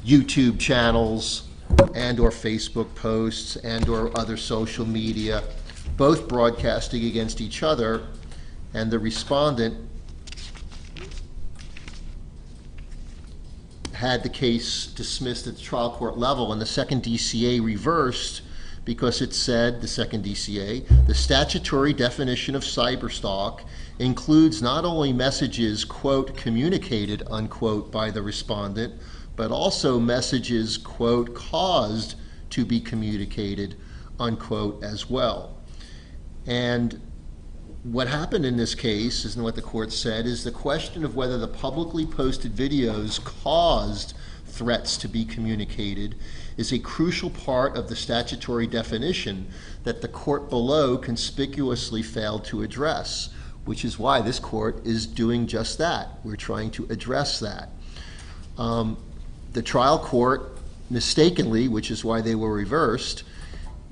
YouTube channels and/or Facebook posts and/or other social media, both broadcasting against each other, and the respondent had the case dismissed at the trial court level, and the 2nd DCA reversed because it said, the 2nd DCA, the statutory definition of cyberstalk includes not only messages, quote, communicated, unquote, by the respondent, but also messages, quote, caused to be communicated, unquote, as well. And what happened in this case, and what the court said, is the question of whether the publicly posted videos caused threats to be communicated is a crucial part of the statutory definition that the court below conspicuously failed to address, which is why this court is doing just that. We're trying to address that. The trial court mistakenly, which is why they were reversed,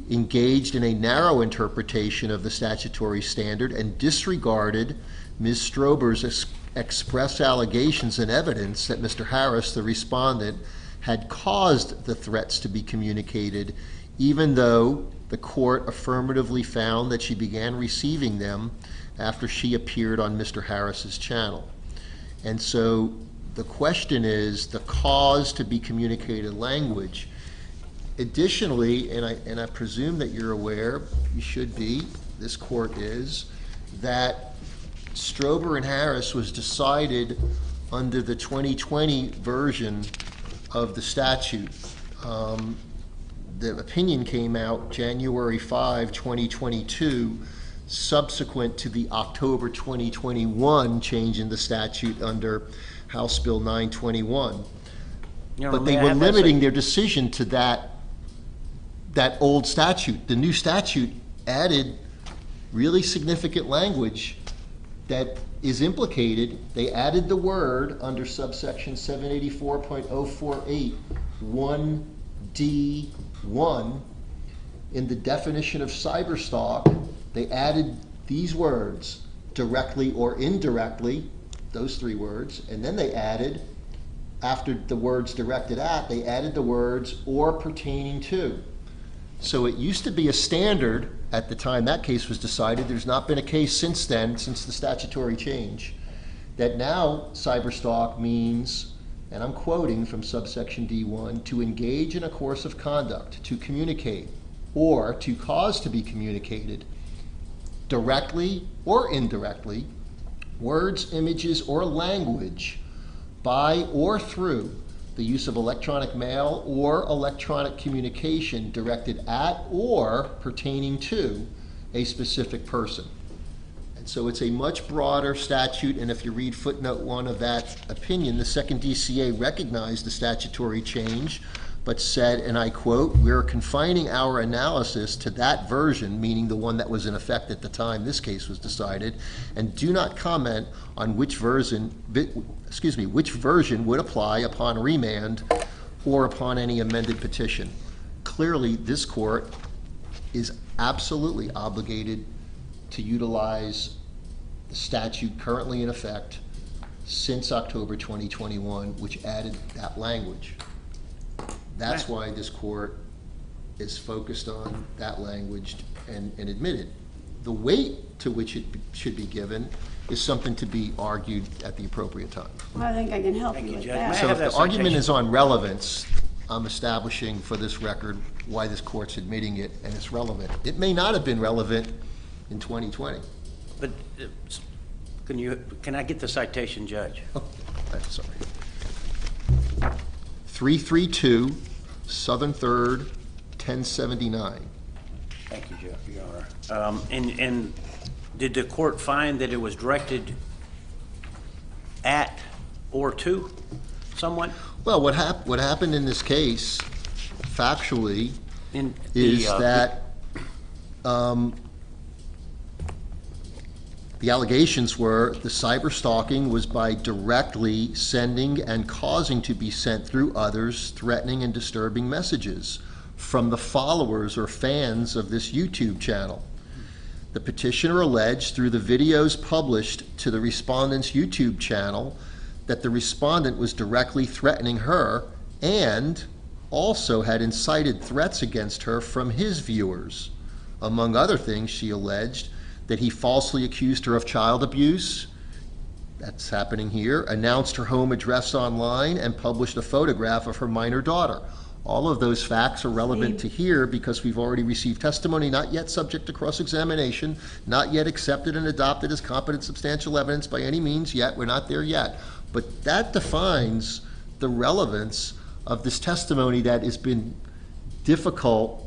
engaged in a narrow interpretation of the statutory standard and disregarded Ms. Strober's express allegations and evidence that Mr. Harris, the respondent, had caused the threats to be communicated, even though the court affirmatively found that she began receiving them after she appeared on Mr. Harris's channel. And so the question is the cause to be communicated language. Additionally, and I presume that you're aware, you should be, this court is, that Strober and Harris was decided under the 2020 version of the statute. The opinion came out January 5, 2022, subsequent to the October 2021 change in the statute under House Bill 921. But they were limiting their decision to that old statute. The new statute added really significant language that is implicated. They added the word under subsection 784.048, 1D1, in the definition of cyberstalk. They added these words, directly or indirectly, those 3 words, and then they added, after the words directed at, they added the words or pertaining to. So it used to be a standard at the time that case was decided. There's not been a case since then, since the statutory change, that now cyberstalk means, and I'm quoting from subsection D1, to engage in a course of conduct, to communicate, or to cause to be communicated, directly or indirectly, words, images, or language by or through the use of electronic mail or electronic communication directed at or pertaining to a specific person. And so it's a much broader statute, and if you read footnote 1 of that opinion, the 2nd DCA recognized the statutory change, but said, and I quote, "We're confining our analysis to that version," meaning the one that was in effect at the time this case was decided, "and do not comment on which version would apply upon remand or upon any amended petition." Clearly, this court is absolutely obligated to utilize the statute currently in effect since October 2021, which added that language. That's why this court is focused on that language and admitted. The weight to which it should be given is something to be argued at the appropriate time. Well, I think I can help Thank you you, with Judge. May I that. So have if the that argument citation? is on relevance, I'm establishing for this record why this court's admitting it, and it's relevant. It may not have been relevant in 2020. But can I get the citation, Judge? Oh, I'm sorry. 332 Southern 3rd 1079. Thank you, Jeff, Your Honor. And did the court find that it was directed at or to someone? Well, what happened in this case, factually, In is the, that The allegations were the cyber stalking was by directly sending and causing to be sent through others threatening and disturbing messages from the followers or fans of this YouTube channel. The petitioner alleged through the videos published to the respondent's YouTube channel that the respondent was directly threatening her and also had incited threats against her from his viewers. Among other things, she alleged that he falsely accused her of child abuse, that's happening here, announced her home address online, and published a photograph of her minor daughter. All of those facts are relevant to here because we've already received testimony, not yet subject to cross-examination, not yet accepted and adopted as competent substantial evidence by any means yet. We're not there yet. But that defines the relevance of this testimony that has been difficult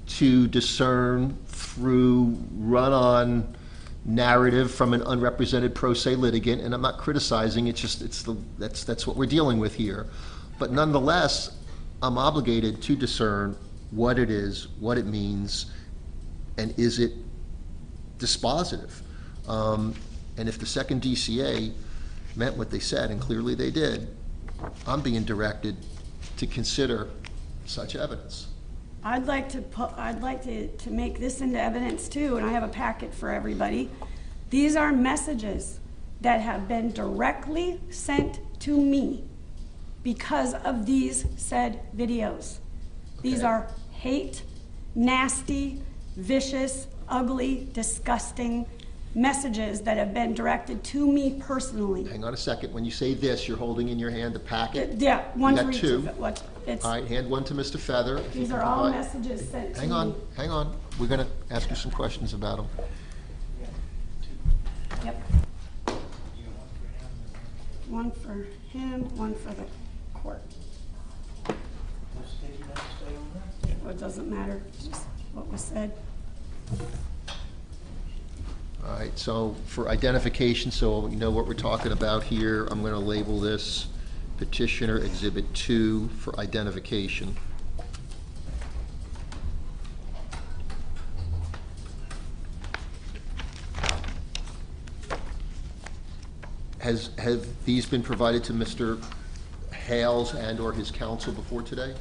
to discern through run-on narrative from an unrepresented pro se litigant, and I'm not criticizing, that's what we're dealing with here. But nonetheless, I'm obligated to discern what it is, what it means, and is it dispositive? And if the second DCA meant what they said, and clearly they did, I'm being directed to consider such evidence. I'd like to make this into evidence too, and I have a packet for everybody. These are messages that have been directly sent to me because of these said videos. These Okay. are hate, nasty, vicious, ugly, disgusting messages that have been directed to me personally. Hang on a second. When you say this, you're holding in your hand the packet? Yeah, one You for got each two. of it. It's, All right, hand one to Mr. Feather. if you these can are all provide- messages sent to me. Hang on. We're gonna ask you some questions about them. Yep. One for him, one for the court. Well, it doesn't matter, it's just what was said. All right, so for identification, so we know what we're talking about here, I'm gonna label this Petitioner Exhibit 2 for identification. Have these been provided to Mr. Hales and/or his counsel before today?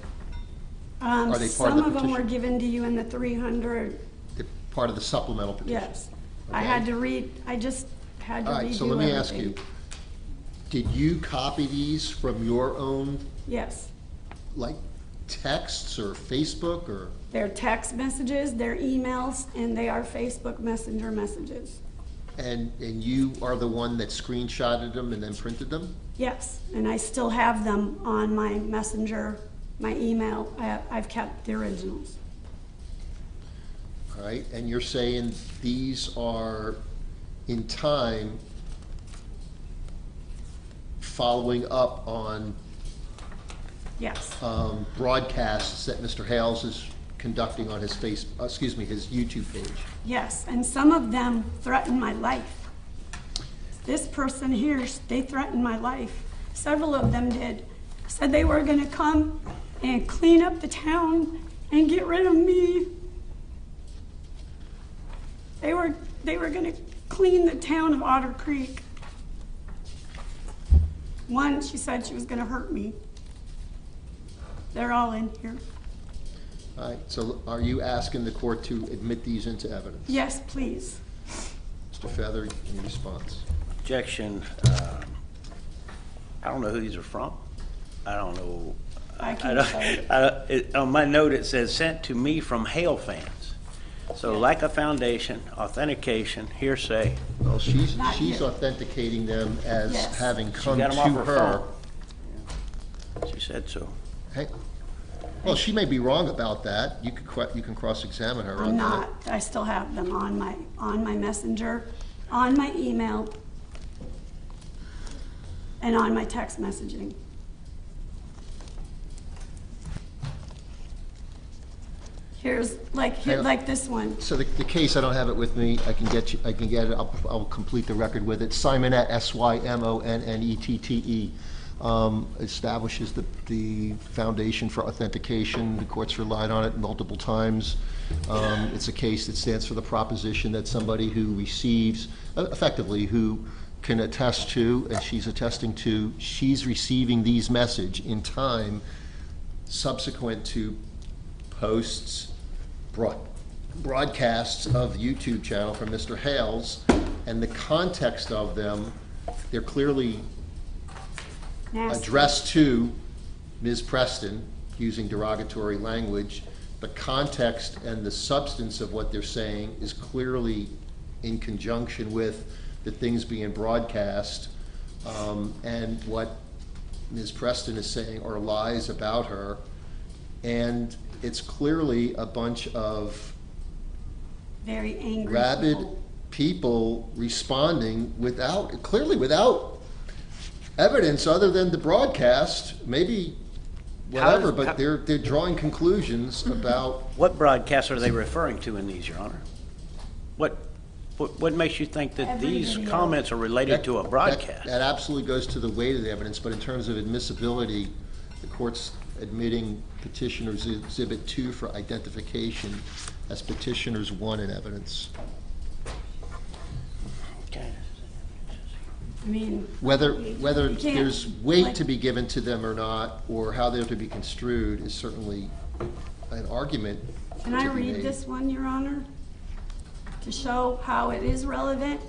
Are they part of Some the of them were petition? given to you in the 300, They're part of the supplemental petition? yes. I Okay. had to read, I just had to All redo right, everything. so let me ask you, did you copy these from your own, Yes. like, texts or Facebook or? They're text messages, they're emails, and they are Facebook Messenger messages. And you are the one that screenshotted them and then printed them? Yes, and I still have them on my Messenger, my email. I've kept the originals. All right, and you're saying these are in time following up on Yes. broadcasts that Mr. Hales is conducting on his his YouTube page? Yes, and some of them threaten my life. This person here, they threatened my life. Several of them did. Said they were gonna come and clean up the town and get rid of me. They were gonna clean the town of Otter Creek. One, she said she was gonna hurt me. They're all in here. All right, so are you asking the court to admit these into evidence? Yes, please. Mr. Feather, in response. Objection. I don't know who these are from. I don't know. I can don't- say. On my note, it says sent to me from Hale fans. So like a foundation, authentication, hearsay. Well, she's Not here. authenticating them as Yes. having She come got to them off her her. phone. She said so. Hey, well, she may be wrong about that. You can cross-examine her on I'm that. not. I still have them on my Messenger, on my email, and on my text messaging. Here's, Hang on. like this one. So the case, I don't have it with me. I can get it. I'll complete the record with it. Simonette, Symonette, establishes the foundation for authentication. The court's relied on it multiple times. It's a case that stands for the proposition that somebody who receives, effectively, who can attest to, and she's attesting to, she's receiving these message in time subsequent to posts, broadcasts of the YouTube channel from Mr. Hales, and the context of them, they're clearly Nasty. addressed to Ms. Preston, using derogatory language. The context and the substance of what they're saying is clearly in conjunction with the things being broadcast, and what Ms. Preston is saying are lies about her. And it's clearly a bunch of Very angry rabid people. people responding clearly without evidence other than the broadcast, maybe whatever, but they're drawing conclusions about. What broadcasts are they referring to in these, Your Honor? What makes you think that Every these video. comments are related to a broadcast? That absolutely goes to the weight of the evidence, but in terms of admissibility, the court's admitting petitioner's Exhibit 2 for identification as petitioner's 1 in evidence. Okay. I mean. Whether you can't, there's weight like- to be given to them or not, or how they're to be construed, is certainly an argument Can I to be read made. this one, Your Honor? To show how it is relevant?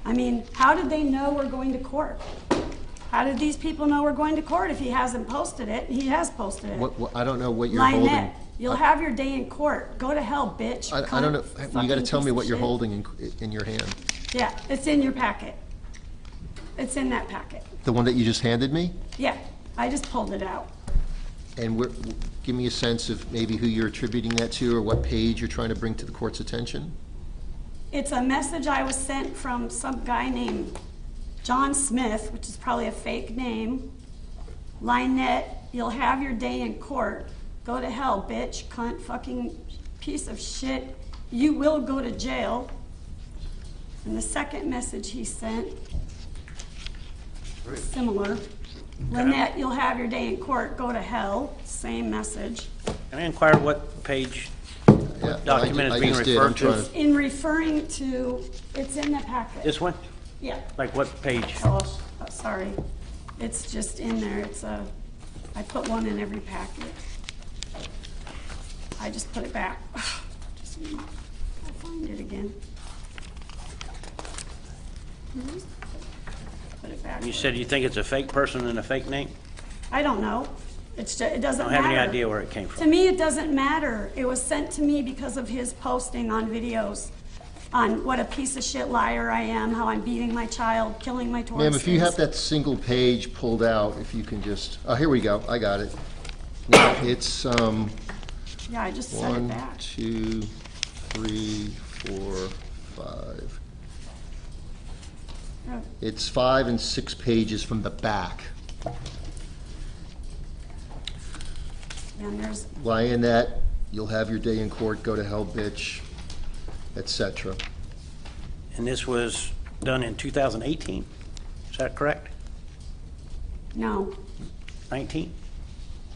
I mean, how did they know we're going to court? How did these people know we're going to court if he hasn't posted it? He has posted it. I don't know what you're holding. Lynette, you'll have your day in court. Go to hell, bitch. I don't know, Cunt, you gotta fucking tell me piece what of you're shit. holding in your hand. Yeah, it's in your packet. It's in that packet. The one that you just handed me? Yeah, I just pulled it out. And give me a sense of maybe who you're attributing that to, or what page you're trying to bring to the court's attention? It's a message I was sent from some guy named John Smith, which is probably a fake name. Lynette, you'll have your day in court. Go to hell, bitch, cunt, fucking piece of shit. You will go to jail. And the second message he sent, similar. Lynette, you'll have your day in court. Go to hell. Same message. Can I inquire what page Yeah, document I is being just did. I'm referred to? trying In referring to, it's in the packet. This one? Yeah. Like what page? Oh, sorry. It's just in there. I put one in every packet. I just put it back. Just a minute. I'll find it again. Put it back. You said you think it's a fake person and a fake name? I don't know. It doesn't I matter. don't have any idea where it came To from. me, it doesn't matter. It was sent to me because of his posting on videos on what a piece of shit liar I am, how I'm beating my child, killing my Taurus. Ma'am, if you have that single page pulled out, if you can just, oh, here we go, I got it. Now, it's, Yeah, I just sent it 1, back. 2, 3, 4, 5. Oh, It's 5 and 6 pages from the back. And there's, Lionette, you'll have your day in court, go to hell, bitch, etc. And this was done in 2018? Is that correct? no, 19?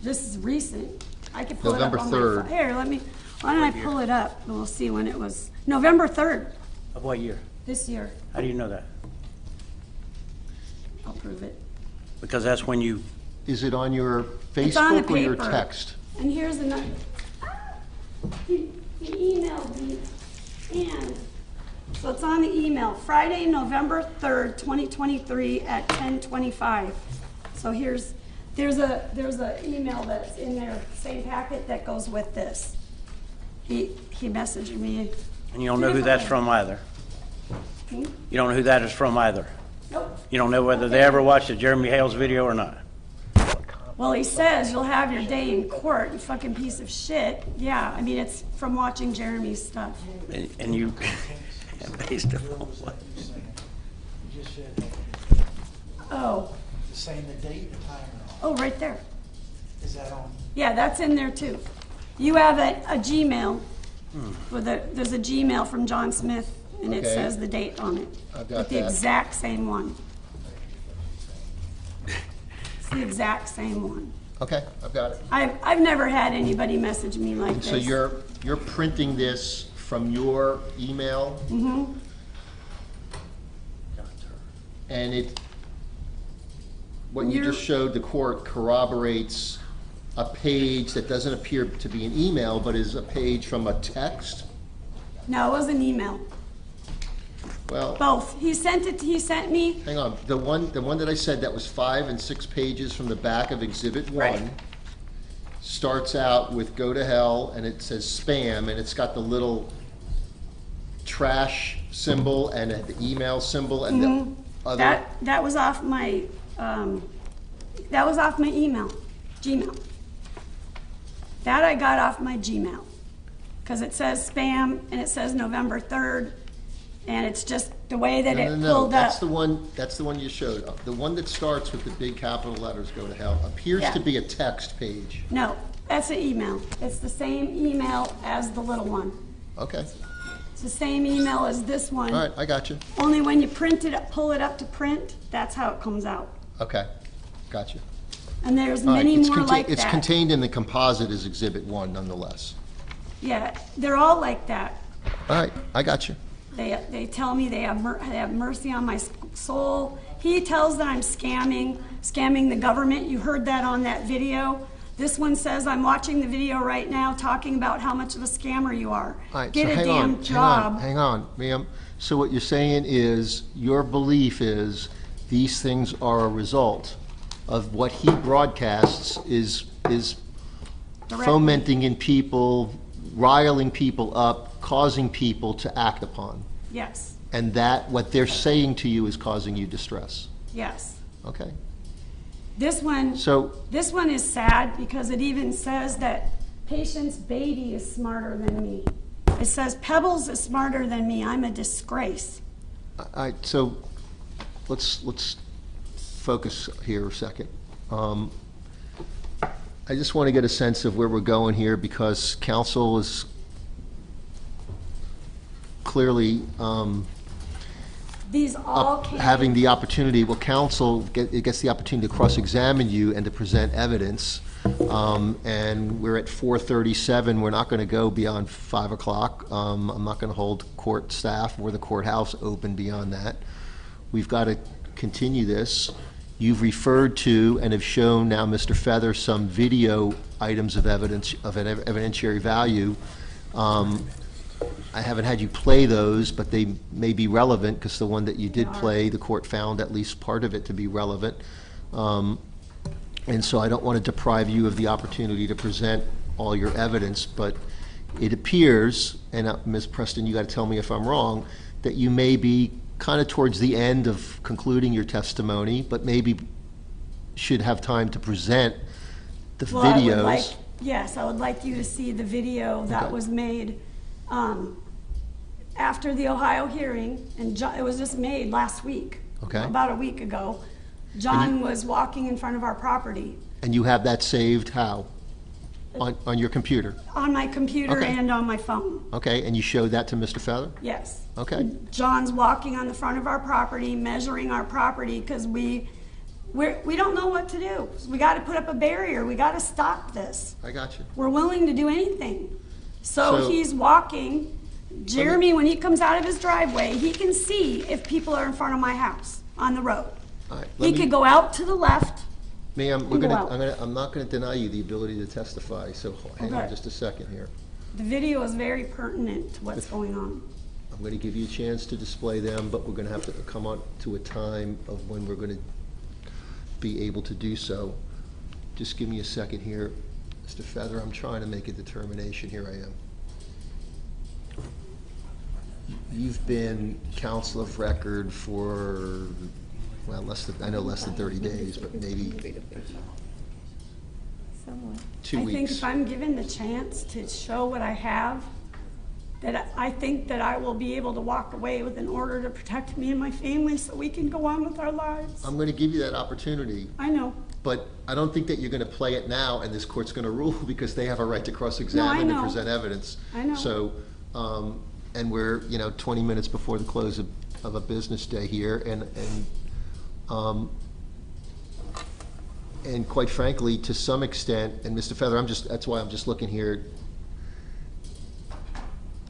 this is recent. I could pull it up November on my 3rd. phone. Here, why don't I pull it up and we'll see when it was. November 3rd, Of what year? this year. How do you know that? I'll prove it. Because that's when you, Is it on your It's on the Facebook or your paper. text? And here's another. He emailed me, and, so it's on the email, Friday, November 3rd, 2023 at 10:25. So there's a email that's in there, same packet that goes with this. He messaged me. and you don't know who that's from either. Hmm? You don't know who that is from either. Nope. You don't know whether they ever watched the Jeremy Hales video or not. Well, he says you'll have your day in court, you fucking piece of shit. Yeah, I mean, it's from watching Jeremy's stuff. And you, based upon what? You just said, Oh, saying the date and time and all. oh, right there. Is that on? Yeah, that's in there too. You have a Gmail, there's a Gmail from John Smith, and it Okay. says the date on it. I've got With the that. exact same one. the exact same one. Okay, I've got it. I've never had anybody message me like this. So you're printing this from your email? Mm-hmm. And what you just showed the court corroborates a page that doesn't appear to be an email, but is a page from a text? No, it was an email. Well, Both. He sent me, hang on, the one that I said that was 5 and 6 pages from the back of Exhibit 1 Right. starts out with "go to hell" and it says spam, and it's got the little trash symbol and the email symbol and the other. that was off my, email, Gmail. That I got off my Gmail, because it says spam and it says November 3rd, and it's just the way that it No, pulled that's up. the one you showed. The one that starts with the big capital letters "go to hell" appears Yeah. to be a text page. No, that's an email. It's the same email as the little one. Okay, It's the same email as this one. all right, I got you. Only when you print it, pull it up to print, that's how it comes out. Okay, got you. And there's All right, many it's more like It's that. contained in the composite as Exhibit 1 nonetheless. Yeah, they're all like that. All right, I got you. They tell me they have mercy on my soul. He tells that I'm scamming the government. You heard that on that video. This one says I'm watching the video right now talking about how much of a scammer you are. All right, Get so a hang damn on, job. hang on, ma'am. So what you're saying is, your belief is these things are a result of what he broadcasts is Directly. fomenting in people, riling people up, causing people to act upon. Yes, And that, what they're saying to you is causing you distress. yes. Okay? This one is sad because it even says that patient's baby is smarter than me. It says Pebbles is smarter than me. I'm a disgrace. So let's focus here a second. I just want to get a sense of where we're going here, because counsel is clearly These all came. having the opportunity, counsel gets the opportunity to cross-examine you and to present evidence. And we're at 4:37, we're not going to go beyond 5 o'clock. I'm not going to hold court staff or the courthouse open beyond that. We've got to continue this. You've referred to and have shown now, Mr. Feather, some video items of evidence of an evidentiary value. I haven't had you play those, but they may be relevant, because the one that you did play, the court found at least part of it to be relevant. And so I don't want to deprive you of the opportunity to present all your evidence, but it appears, and Ms. Preston, you got to tell me if I'm wrong, that you may be kind of towards the end of concluding your testimony, but maybe should have time to present the Well, I would videos. like- Yes, I would like you to see the video that Okay. was made after the Ohio hearing, and it was just made last week. Okay. About a week ago. John was walking in front of our property And you have that saved how? On your computer? on my computer Okay. and on my phone. Okay, and you showed that to Mr. Feather? Yes. Okay. John's walking on the front of our property, measuring our property, because we don't know what to do. We got to put up a barrier. We got to stop this. I got you. We're willing to do anything. So So- he's walking. Jeremy, when he comes out of his driveway, he can see if people are in front of my house on the road. All right, He let me- could go out to the left. Ma'am, go out. I'm not gonna deny you the ability to testify, so hang on Okay. just a second here. The video is very pertinent to what's going on. I'm gonna give you a chance to display them, but we're gonna have to come on to a time of when we're gonna be able to do so. Just give me a second here. Mr. Feather, I'm trying to make a determination. Here I am. You've been counsel of record for, well, less than 30 days, but maybe 2 I think weeks. if I'm given the chance to show what I have, that I think that I will be able to walk away with an order to protect me and my family so we can go on with our lives. I'm gonna give you that opportunity. I know. But I don't think that you're gonna play it now and this court's gonna rule, because they have a right to cross-examine and know. present evidence. I know. So, and we're, 20 minutes before the close of a business day here, and And quite frankly, to some extent, and Mr. Feather, that's why I'm just looking here.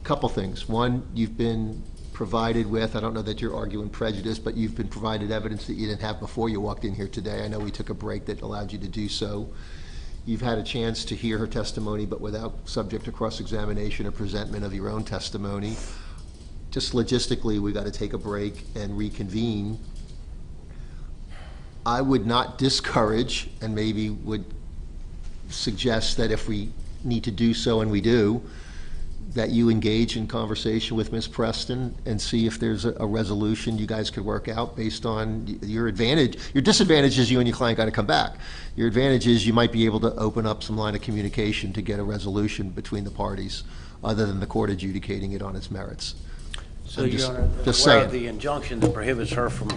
Couple things. One, you've been provided with, I don't know that you're arguing prejudice, but you've been provided evidence that you didn't have before you walked in here today. I know we took a break that allowed you to do so. You've had a chance to hear her testimony, but without subject to cross-examination or presentment of your own testimony. Just logistically, we got to take a break and reconvene. I would not discourage, and maybe would suggest that if we need to do so, and we do, that you engage in conversation with Ms. Preston and see if there's a resolution you guys could work out based on your advantage. Your disadvantage is you and your client got to come back. Your advantage is you might be able to open up some line of communication to get a resolution between the parties, other than the court adjudicating it on its merits. So I'm Your just- Honor, just aware saying. of the injunction that prohibits her from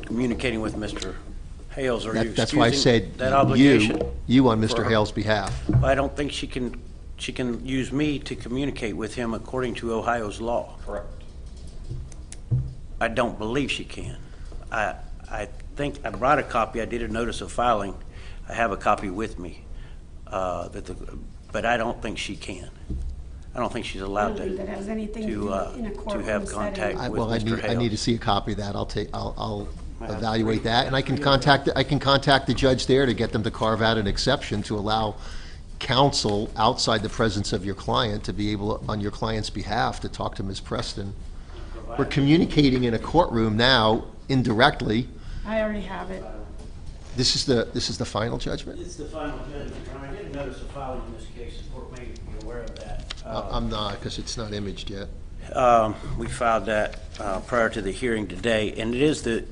communicating with Mr. Hales, are you That's why I excusing said that obligation? you on for Mr. her? Hale's behalf. I don't think she can use me to communicate with him according to Ohio's law. Correct. I don't believe she can. I think I brought a copy. I did a notice of filing. I have a copy with me, but I don't think she can. I don't think she's I allowed don't think that to has anything to do in a to courtroom have setting. contact with Well, I Mr. need to Hales. see a copy of that. I'll Well, evaluate that, and I can contact the judge there to get them to carve out an exception to allow counsel outside the presence of your client to be able, on your client's behalf, to talk to Ms. Preston. We're communicating in a courtroom now indirectly. I already have it. This is the final judgment? It's the final judgment. I did a notice of filing in this case. The court may be aware of that. I'm not, because it's not imaged yet. We filed that prior to the hearing today, and it is the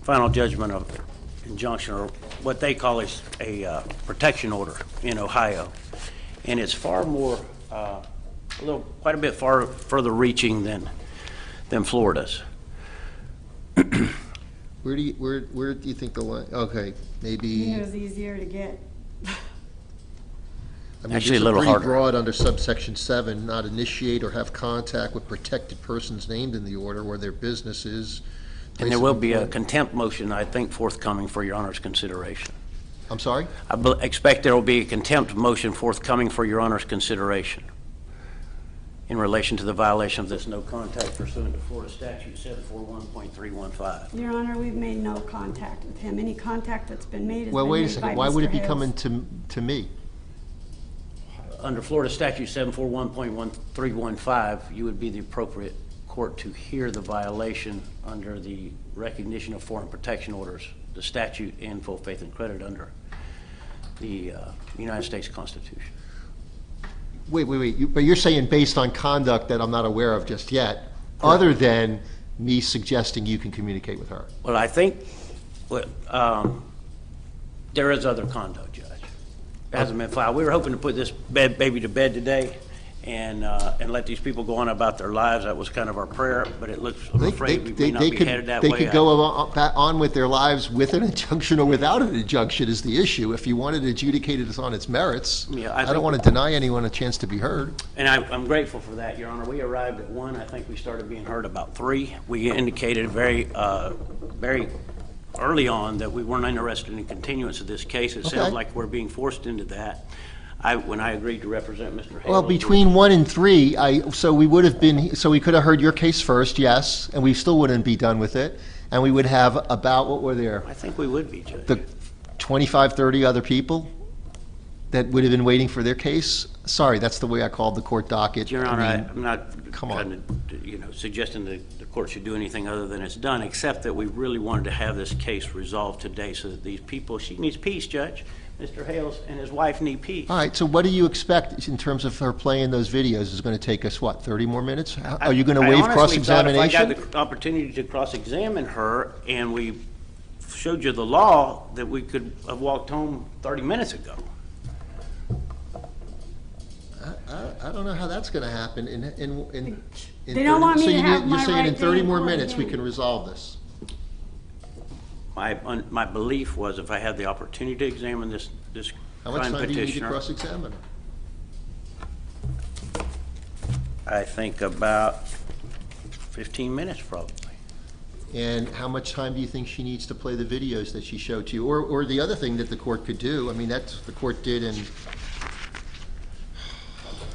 final judgment of injunction, or what they call is a protection order in Ohio. And it's far more, quite a bit further reaching than Florida's. Where do you think the line, okay, maybe. It was easier to get. I mean, Actually, this a little is pretty harder. broad under subsection 7, not initiate or have contact with protected persons named in the order where their business is. And there will be a contempt motion, I think, forthcoming for Your Honor's consideration. I'm sorry? I expect there will be a contempt motion forthcoming for Your Honor's consideration in relation to the violation of this no contact pursuant to Florida Statute 741.315. Your Honor, we've made no contact with him. Any contact that's been made has Well, been wait a made by second, why would Mr. it be Hales. coming to me? Under Florida Statute 741.315, you would be the appropriate court to hear the violation under the recognition of foreign protection orders, the statute, and full faith and credit under the United States Constitution. Wait, but you're saying based on conduct that I'm not aware of just yet, other than me suggesting you can communicate with her? Well, I think there is other conduct, Judge. It hasn't been filed. We were hoping to put this baby to bed today and let these people go on about their lives. That was kind of our prayer, but it looks, I'm afraid we may not be headed that way. They could go on with their lives with an injunction or without an injunction is the issue. If you wanted to adjudicate it on its merits, Yeah, I think- don't want to deny anyone a chance to be heard. And I'm grateful for that, Your Honor. We arrived at 1. I think we started being heard about 3. We indicated very early on that we weren't interested in continuance of this case. It Okay. sounds like we're being forced into that. When I agreed to represent Mr. Hale. Well, between 1 and 3, so we could have heard your case first, yes, and we still wouldn't be done with it. And we would have about, what were there? I think we would be, Judge. The 25, 30 other people that would have been waiting for their case? Sorry, that's the way I called the court docket. Your I Honor, mean, I'm not come trying to, suggesting that the court should do anything other than it's done, except that we really wanted to have this case resolved today so that these people, she needs peace, Judge. Mr. Hales and his wife need peace. All right, so what do you expect in terms of her playing those videos? Is it going to take us, 30 more minutes? Are you going to I waive honestly thought if I cross-examination? got the opportunity to cross-examine her and we showed you the law, that we could have walked home 30 minutes ago. I don't know how that's going to happen They don't want me to have my You're saying in right 30 day more in court minutes, we again. can resolve this? My belief was if I had the opportunity to examine this How much crime time do you need to petitioner, cross-examine her? I think about 15 minutes probably. And how much time do you think she needs to play the videos that she showed to you? Or the other thing that the court could do, I mean, that's what the court did in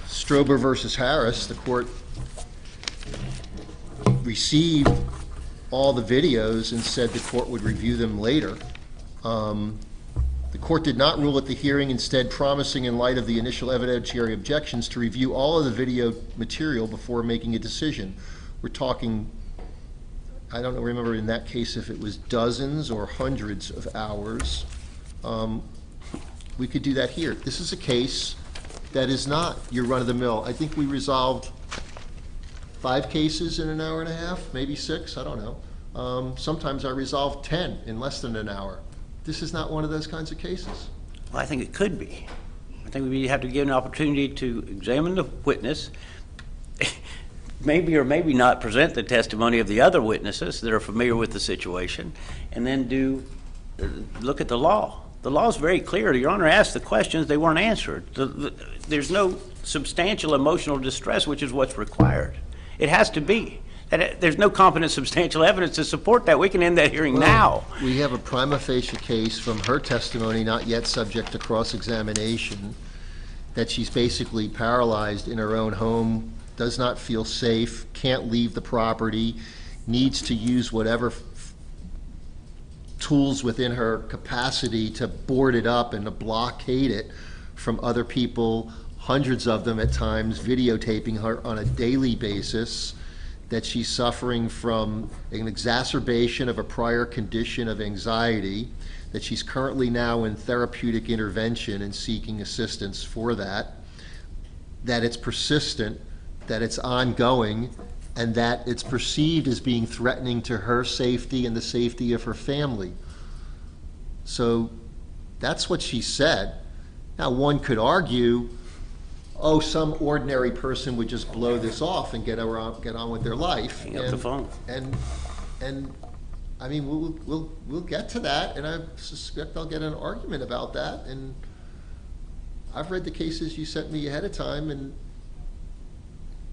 Strober versus Harris. The court received all the videos and said the court would review them later. The court did not rule at the hearing, instead promising, in light of the initial evidentiary objections, to review all of the video material before making a decision. We're talking, I don't remember in that case if it was dozens or hundreds of hours. We could do that here. This is a case that is not your run-of-the-mill. I think we resolved 5 cases in an hour and a half, maybe 6, I don't know. Sometimes I resolved 10 in less than an hour. This is not one of those kinds of cases. Well, I think it could be. I think we have to give an opportunity to examine the witness, maybe or maybe not present the testimony of the other witnesses that are familiar with the situation, and then look at the law. The law is very clear. Your Honor asked the questions, they weren't answered. There's no substantial emotional distress, which is what's required. It has to be. There's no competent substantial evidence to support that. We can end that hearing now. We have a prima facie case from her testimony, not yet subject to cross-examination, that she's basically paralyzed in her own home, does not feel safe, can't leave the property, needs to use whatever tools within her capacity to board it up and to blockade it from other people, hundreds of them at times, videotaping her on a daily basis, that she's suffering from an exacerbation of a prior condition of anxiety, that she's currently now in therapeutic intervention and seeking assistance for that it's persistent, that it's ongoing, and that it's perceived as being threatening to her safety and the safety of her family. So that's what she said. Now, one could argue, oh, some ordinary person would just blow this off and get on with their life. Hang up the phone. And I mean, we'll get to that, and I suspect I'll get an argument about that. And I've read the cases you sent me ahead of time, and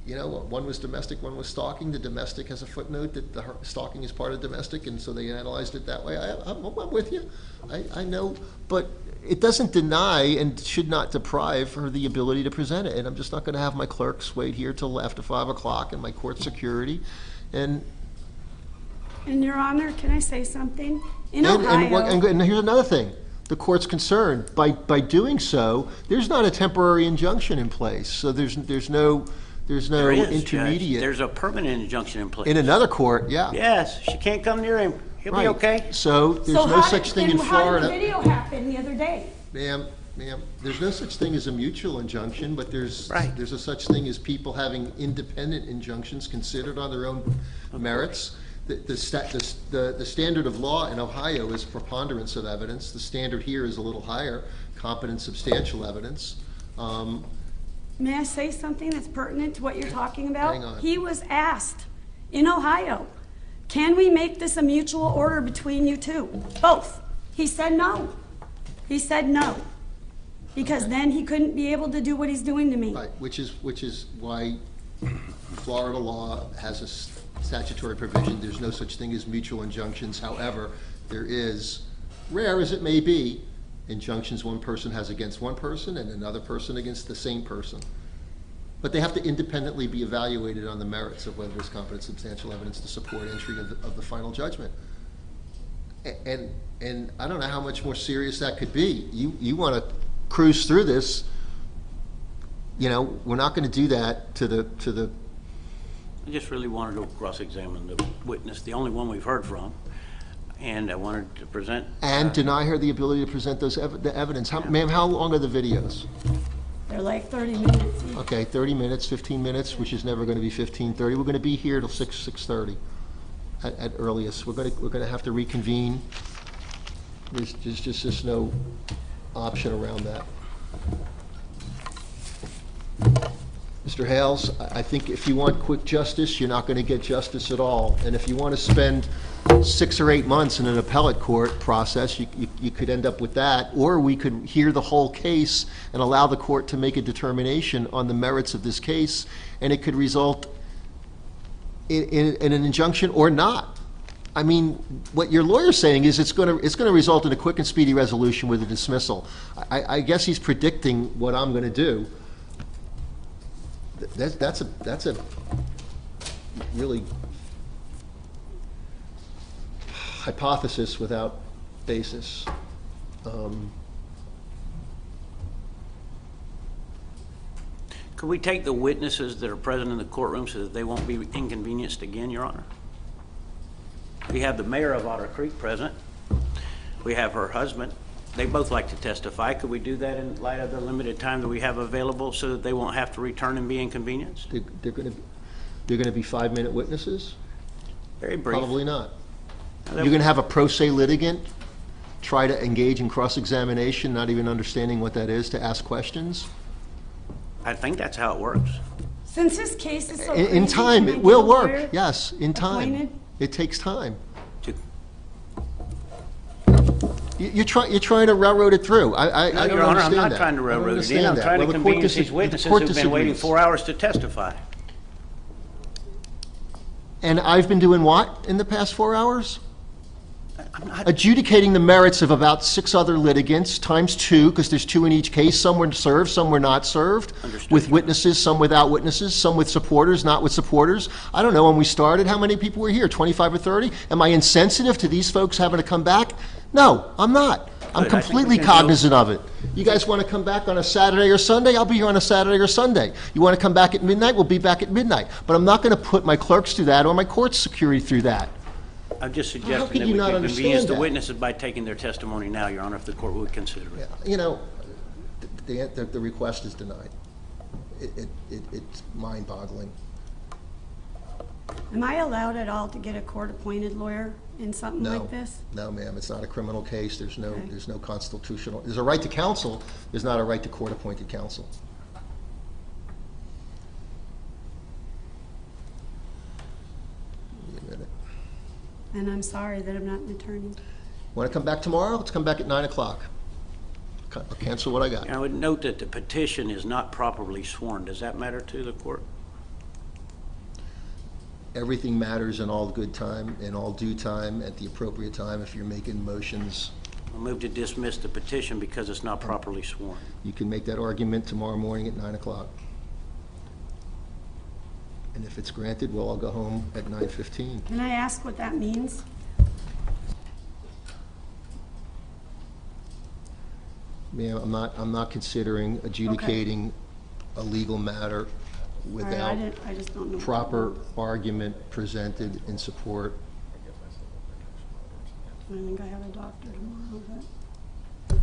you know, one was domestic, one was stalking. The domestic has a footnote that the stalking is part of domestic, and so they analyzed it that way. I'm with you. I know, but it doesn't deny and should not deprive her the ability to present it. And I'm just not going to have my clerks wait here till after 5 o'clock and my court security. And And Your Honor, can I say something? In Ohio, and here's another thing. The court's concerned by doing so, there's not a temporary injunction in place. So there's no There is, Judge. intermediate. There's a permanent injunction in place. In another court, yeah. Yes, she can't come near him. He'll be Right. okay. So there's no such thing in How did Florida. the video happen the other day? Ma'am, there's no such thing as a mutual injunction, but there's a such thing as people having independent injunctions considered on their own merits. The standard of law in Ohio is preponderance of evidence. The standard here is a little higher, competent substantial evidence. May I say something that's pertinent to what you're talking about? Hang on. He was asked in Ohio, can we make this a mutual order between you two? Both. He said no. He said no. Because then he couldn't be able to do what he's doing to me. Right, which is why Florida law has a statutory provision. There's no such thing as mutual injunctions. However, there is, rare as it may be, injunctions one person has against one person and another person against the same person. But they have to independently be evaluated on the merits of whether there's competent substantial evidence to support entry of the final judgment. And I don't know how much more serious that could be. You want to cruise through this, you know, we're not going to do that to the I just really wanted to cross-examine the witness, the only one we've heard from, and I wanted to present. and deny her the ability to present the evidence. Ma'am, how long are the videos? They're like 30 minutes each. Okay, 30 minutes, 15 minutes, which is never going to be 15:30. We're going to be here till 6:30 at earliest. We're going to have to reconvene. There's just no option around that. Mr. Hales, I think if you want quick justice, you're not going to get justice at all. And if you want to spend 6 or 8 months in an appellate court process, you could end up with that. Or we could hear the whole case and allow the court to make a determination on the merits of this case, and it could result in an injunction or not. I mean, what your lawyer's saying is it's gonna result in a quick and speedy resolution with a dismissal. I guess he's predicting what I'm gonna do. That's a really hypothesis without basis. Could we take the witnesses that are present in the courtroom so that they won't be inconvenienced again, Your Honor? We have the mayor of Otter Creek present. We have her husband. They both like to testify. Could we do that in light of the limited time that we have available so that they won't have to return and be inconvenienced? They're gonna be 5-minute witnesses? Very brief. Probably not. Now, You're gonna have a pro se litigant try to engage in cross-examination, not even understanding what that is, to ask questions? I think that's how it works. Since this case is so In crazy, time, can I it get will a work, lawyer yes, in time. appointed? It takes time. To- You're trying to railroad it through. I No, don't Your Honor, I'm understand not that. trying to I don't railroad it in. understand I'm that. trying to Well, the court convenience these the witnesses court who've been waiting disagrees. 4 hours to testify. And I've been doing what in the past 4 hours? I'm not- Adjudicating the merits of about 6 other litigants, times 2, because there's 2 in each case. Some were served, some were not served. Understood, With Your Honor. witnesses, some without witnesses, some with supporters, not with supporters. I don't know, when we started, how many people were here, 25 or 30? Am I insensitive to these folks having to come back? No, I'm not. I'm Good, I think we completely can go- cognizant of it. You guys want to come back on a Saturday or Sunday? I'll be here on a Saturday or Sunday. You want to come back at midnight? We'll be back at midnight. But I'm not going to put my clerks through that or my court security through that. I'm just could suggesting that you we not can understand convenience the that? witnesses by taking their testimony now, Your Honor, if the court would consider it. You know, the request is denied. It's mind-boggling. Am I allowed at all to get a court-appointed lawyer in something No, like this? no, ma'am, it's not a criminal case. There's Okay. no constitutional, there's a right to counsel, there's not a right to court-appointed counsel. Wait a minute. And I'm sorry that I'm not an attorney. Want to come back tomorrow? Let's come back at 9 o'clock. I'll cancel what I got. And I would note that the petition is not properly sworn. Does that matter to the court? Everything matters in all good time, in all due time, at the appropriate time. If you're making motions, I'll move to dismiss the petition because it's not properly sworn. you can make that argument tomorrow morning at 9 o'clock. And if it's granted, well, I'll go home at 9:15. Can I ask what that means? Ma'am, I'm not considering adjudicating a legal matter All right, without I just don't know. proper argument presented in support. I think I have a doctor tomorrow, but.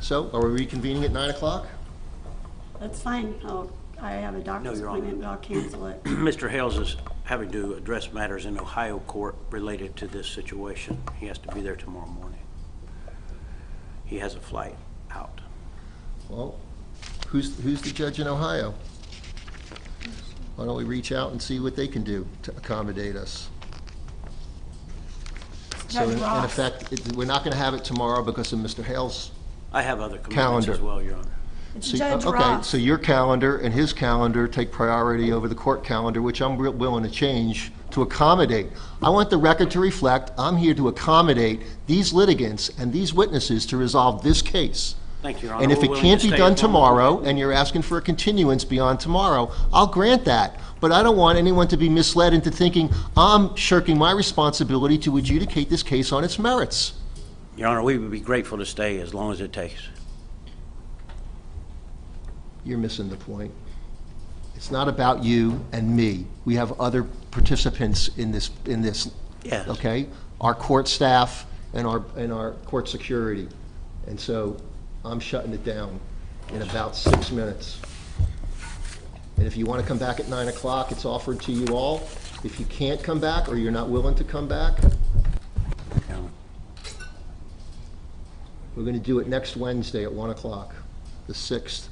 So, are we reconvening at 9 o'clock? That's fine. I have a doctor's Your Honor. appointment, but I'll cancel it. Mr. Hales is having to address matters in Ohio court related to this situation. He has to be there tomorrow morning. He has a flight out. Well, who's the judge in Ohio? Why don't we reach out and see what they can do to accommodate us? So Judge in Ross. effect, we're not going to have it tomorrow because of Mr. Hale's. I have other commitments Calendar. as well, Your Honor. It's So- Judge Okay, Ross. so your calendar and his calendar take priority over the court calendar, which I'm willing to change to accommodate. I want the record to reflect, I'm here to accommodate these litigants and these witnesses to resolve this case. Thank you, Your Honor. And if We're it willing can't to be stay done as long as we tomorrow, can. and you're asking for a continuance beyond tomorrow, I'll grant that. But I don't want anyone to be misled into thinking I'm shirking my responsibility to adjudicate this case on its merits. Your Honor, we would be grateful to stay as long as it takes. You're missing the point. It's not about you and me. We have other participants in this, Yes. okay? Our court staff and our court security. And so I'm shutting it down in about 6 minutes. And if you want to come back at 9 o'clock, it's offered to you all. If you can't come back or you're not willing to come back, Your Honor. we're going to do it next Wednesday at 1 o'clock, the 6th.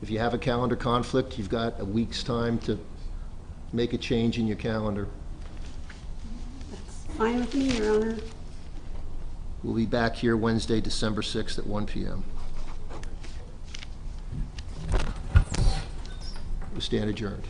If you have a calendar conflict, you've got a week's time to make a change in your calendar. Fine with me, Your Honor. We'll be back here Wednesday, December 6th at 1 p.m. We stand adjourned.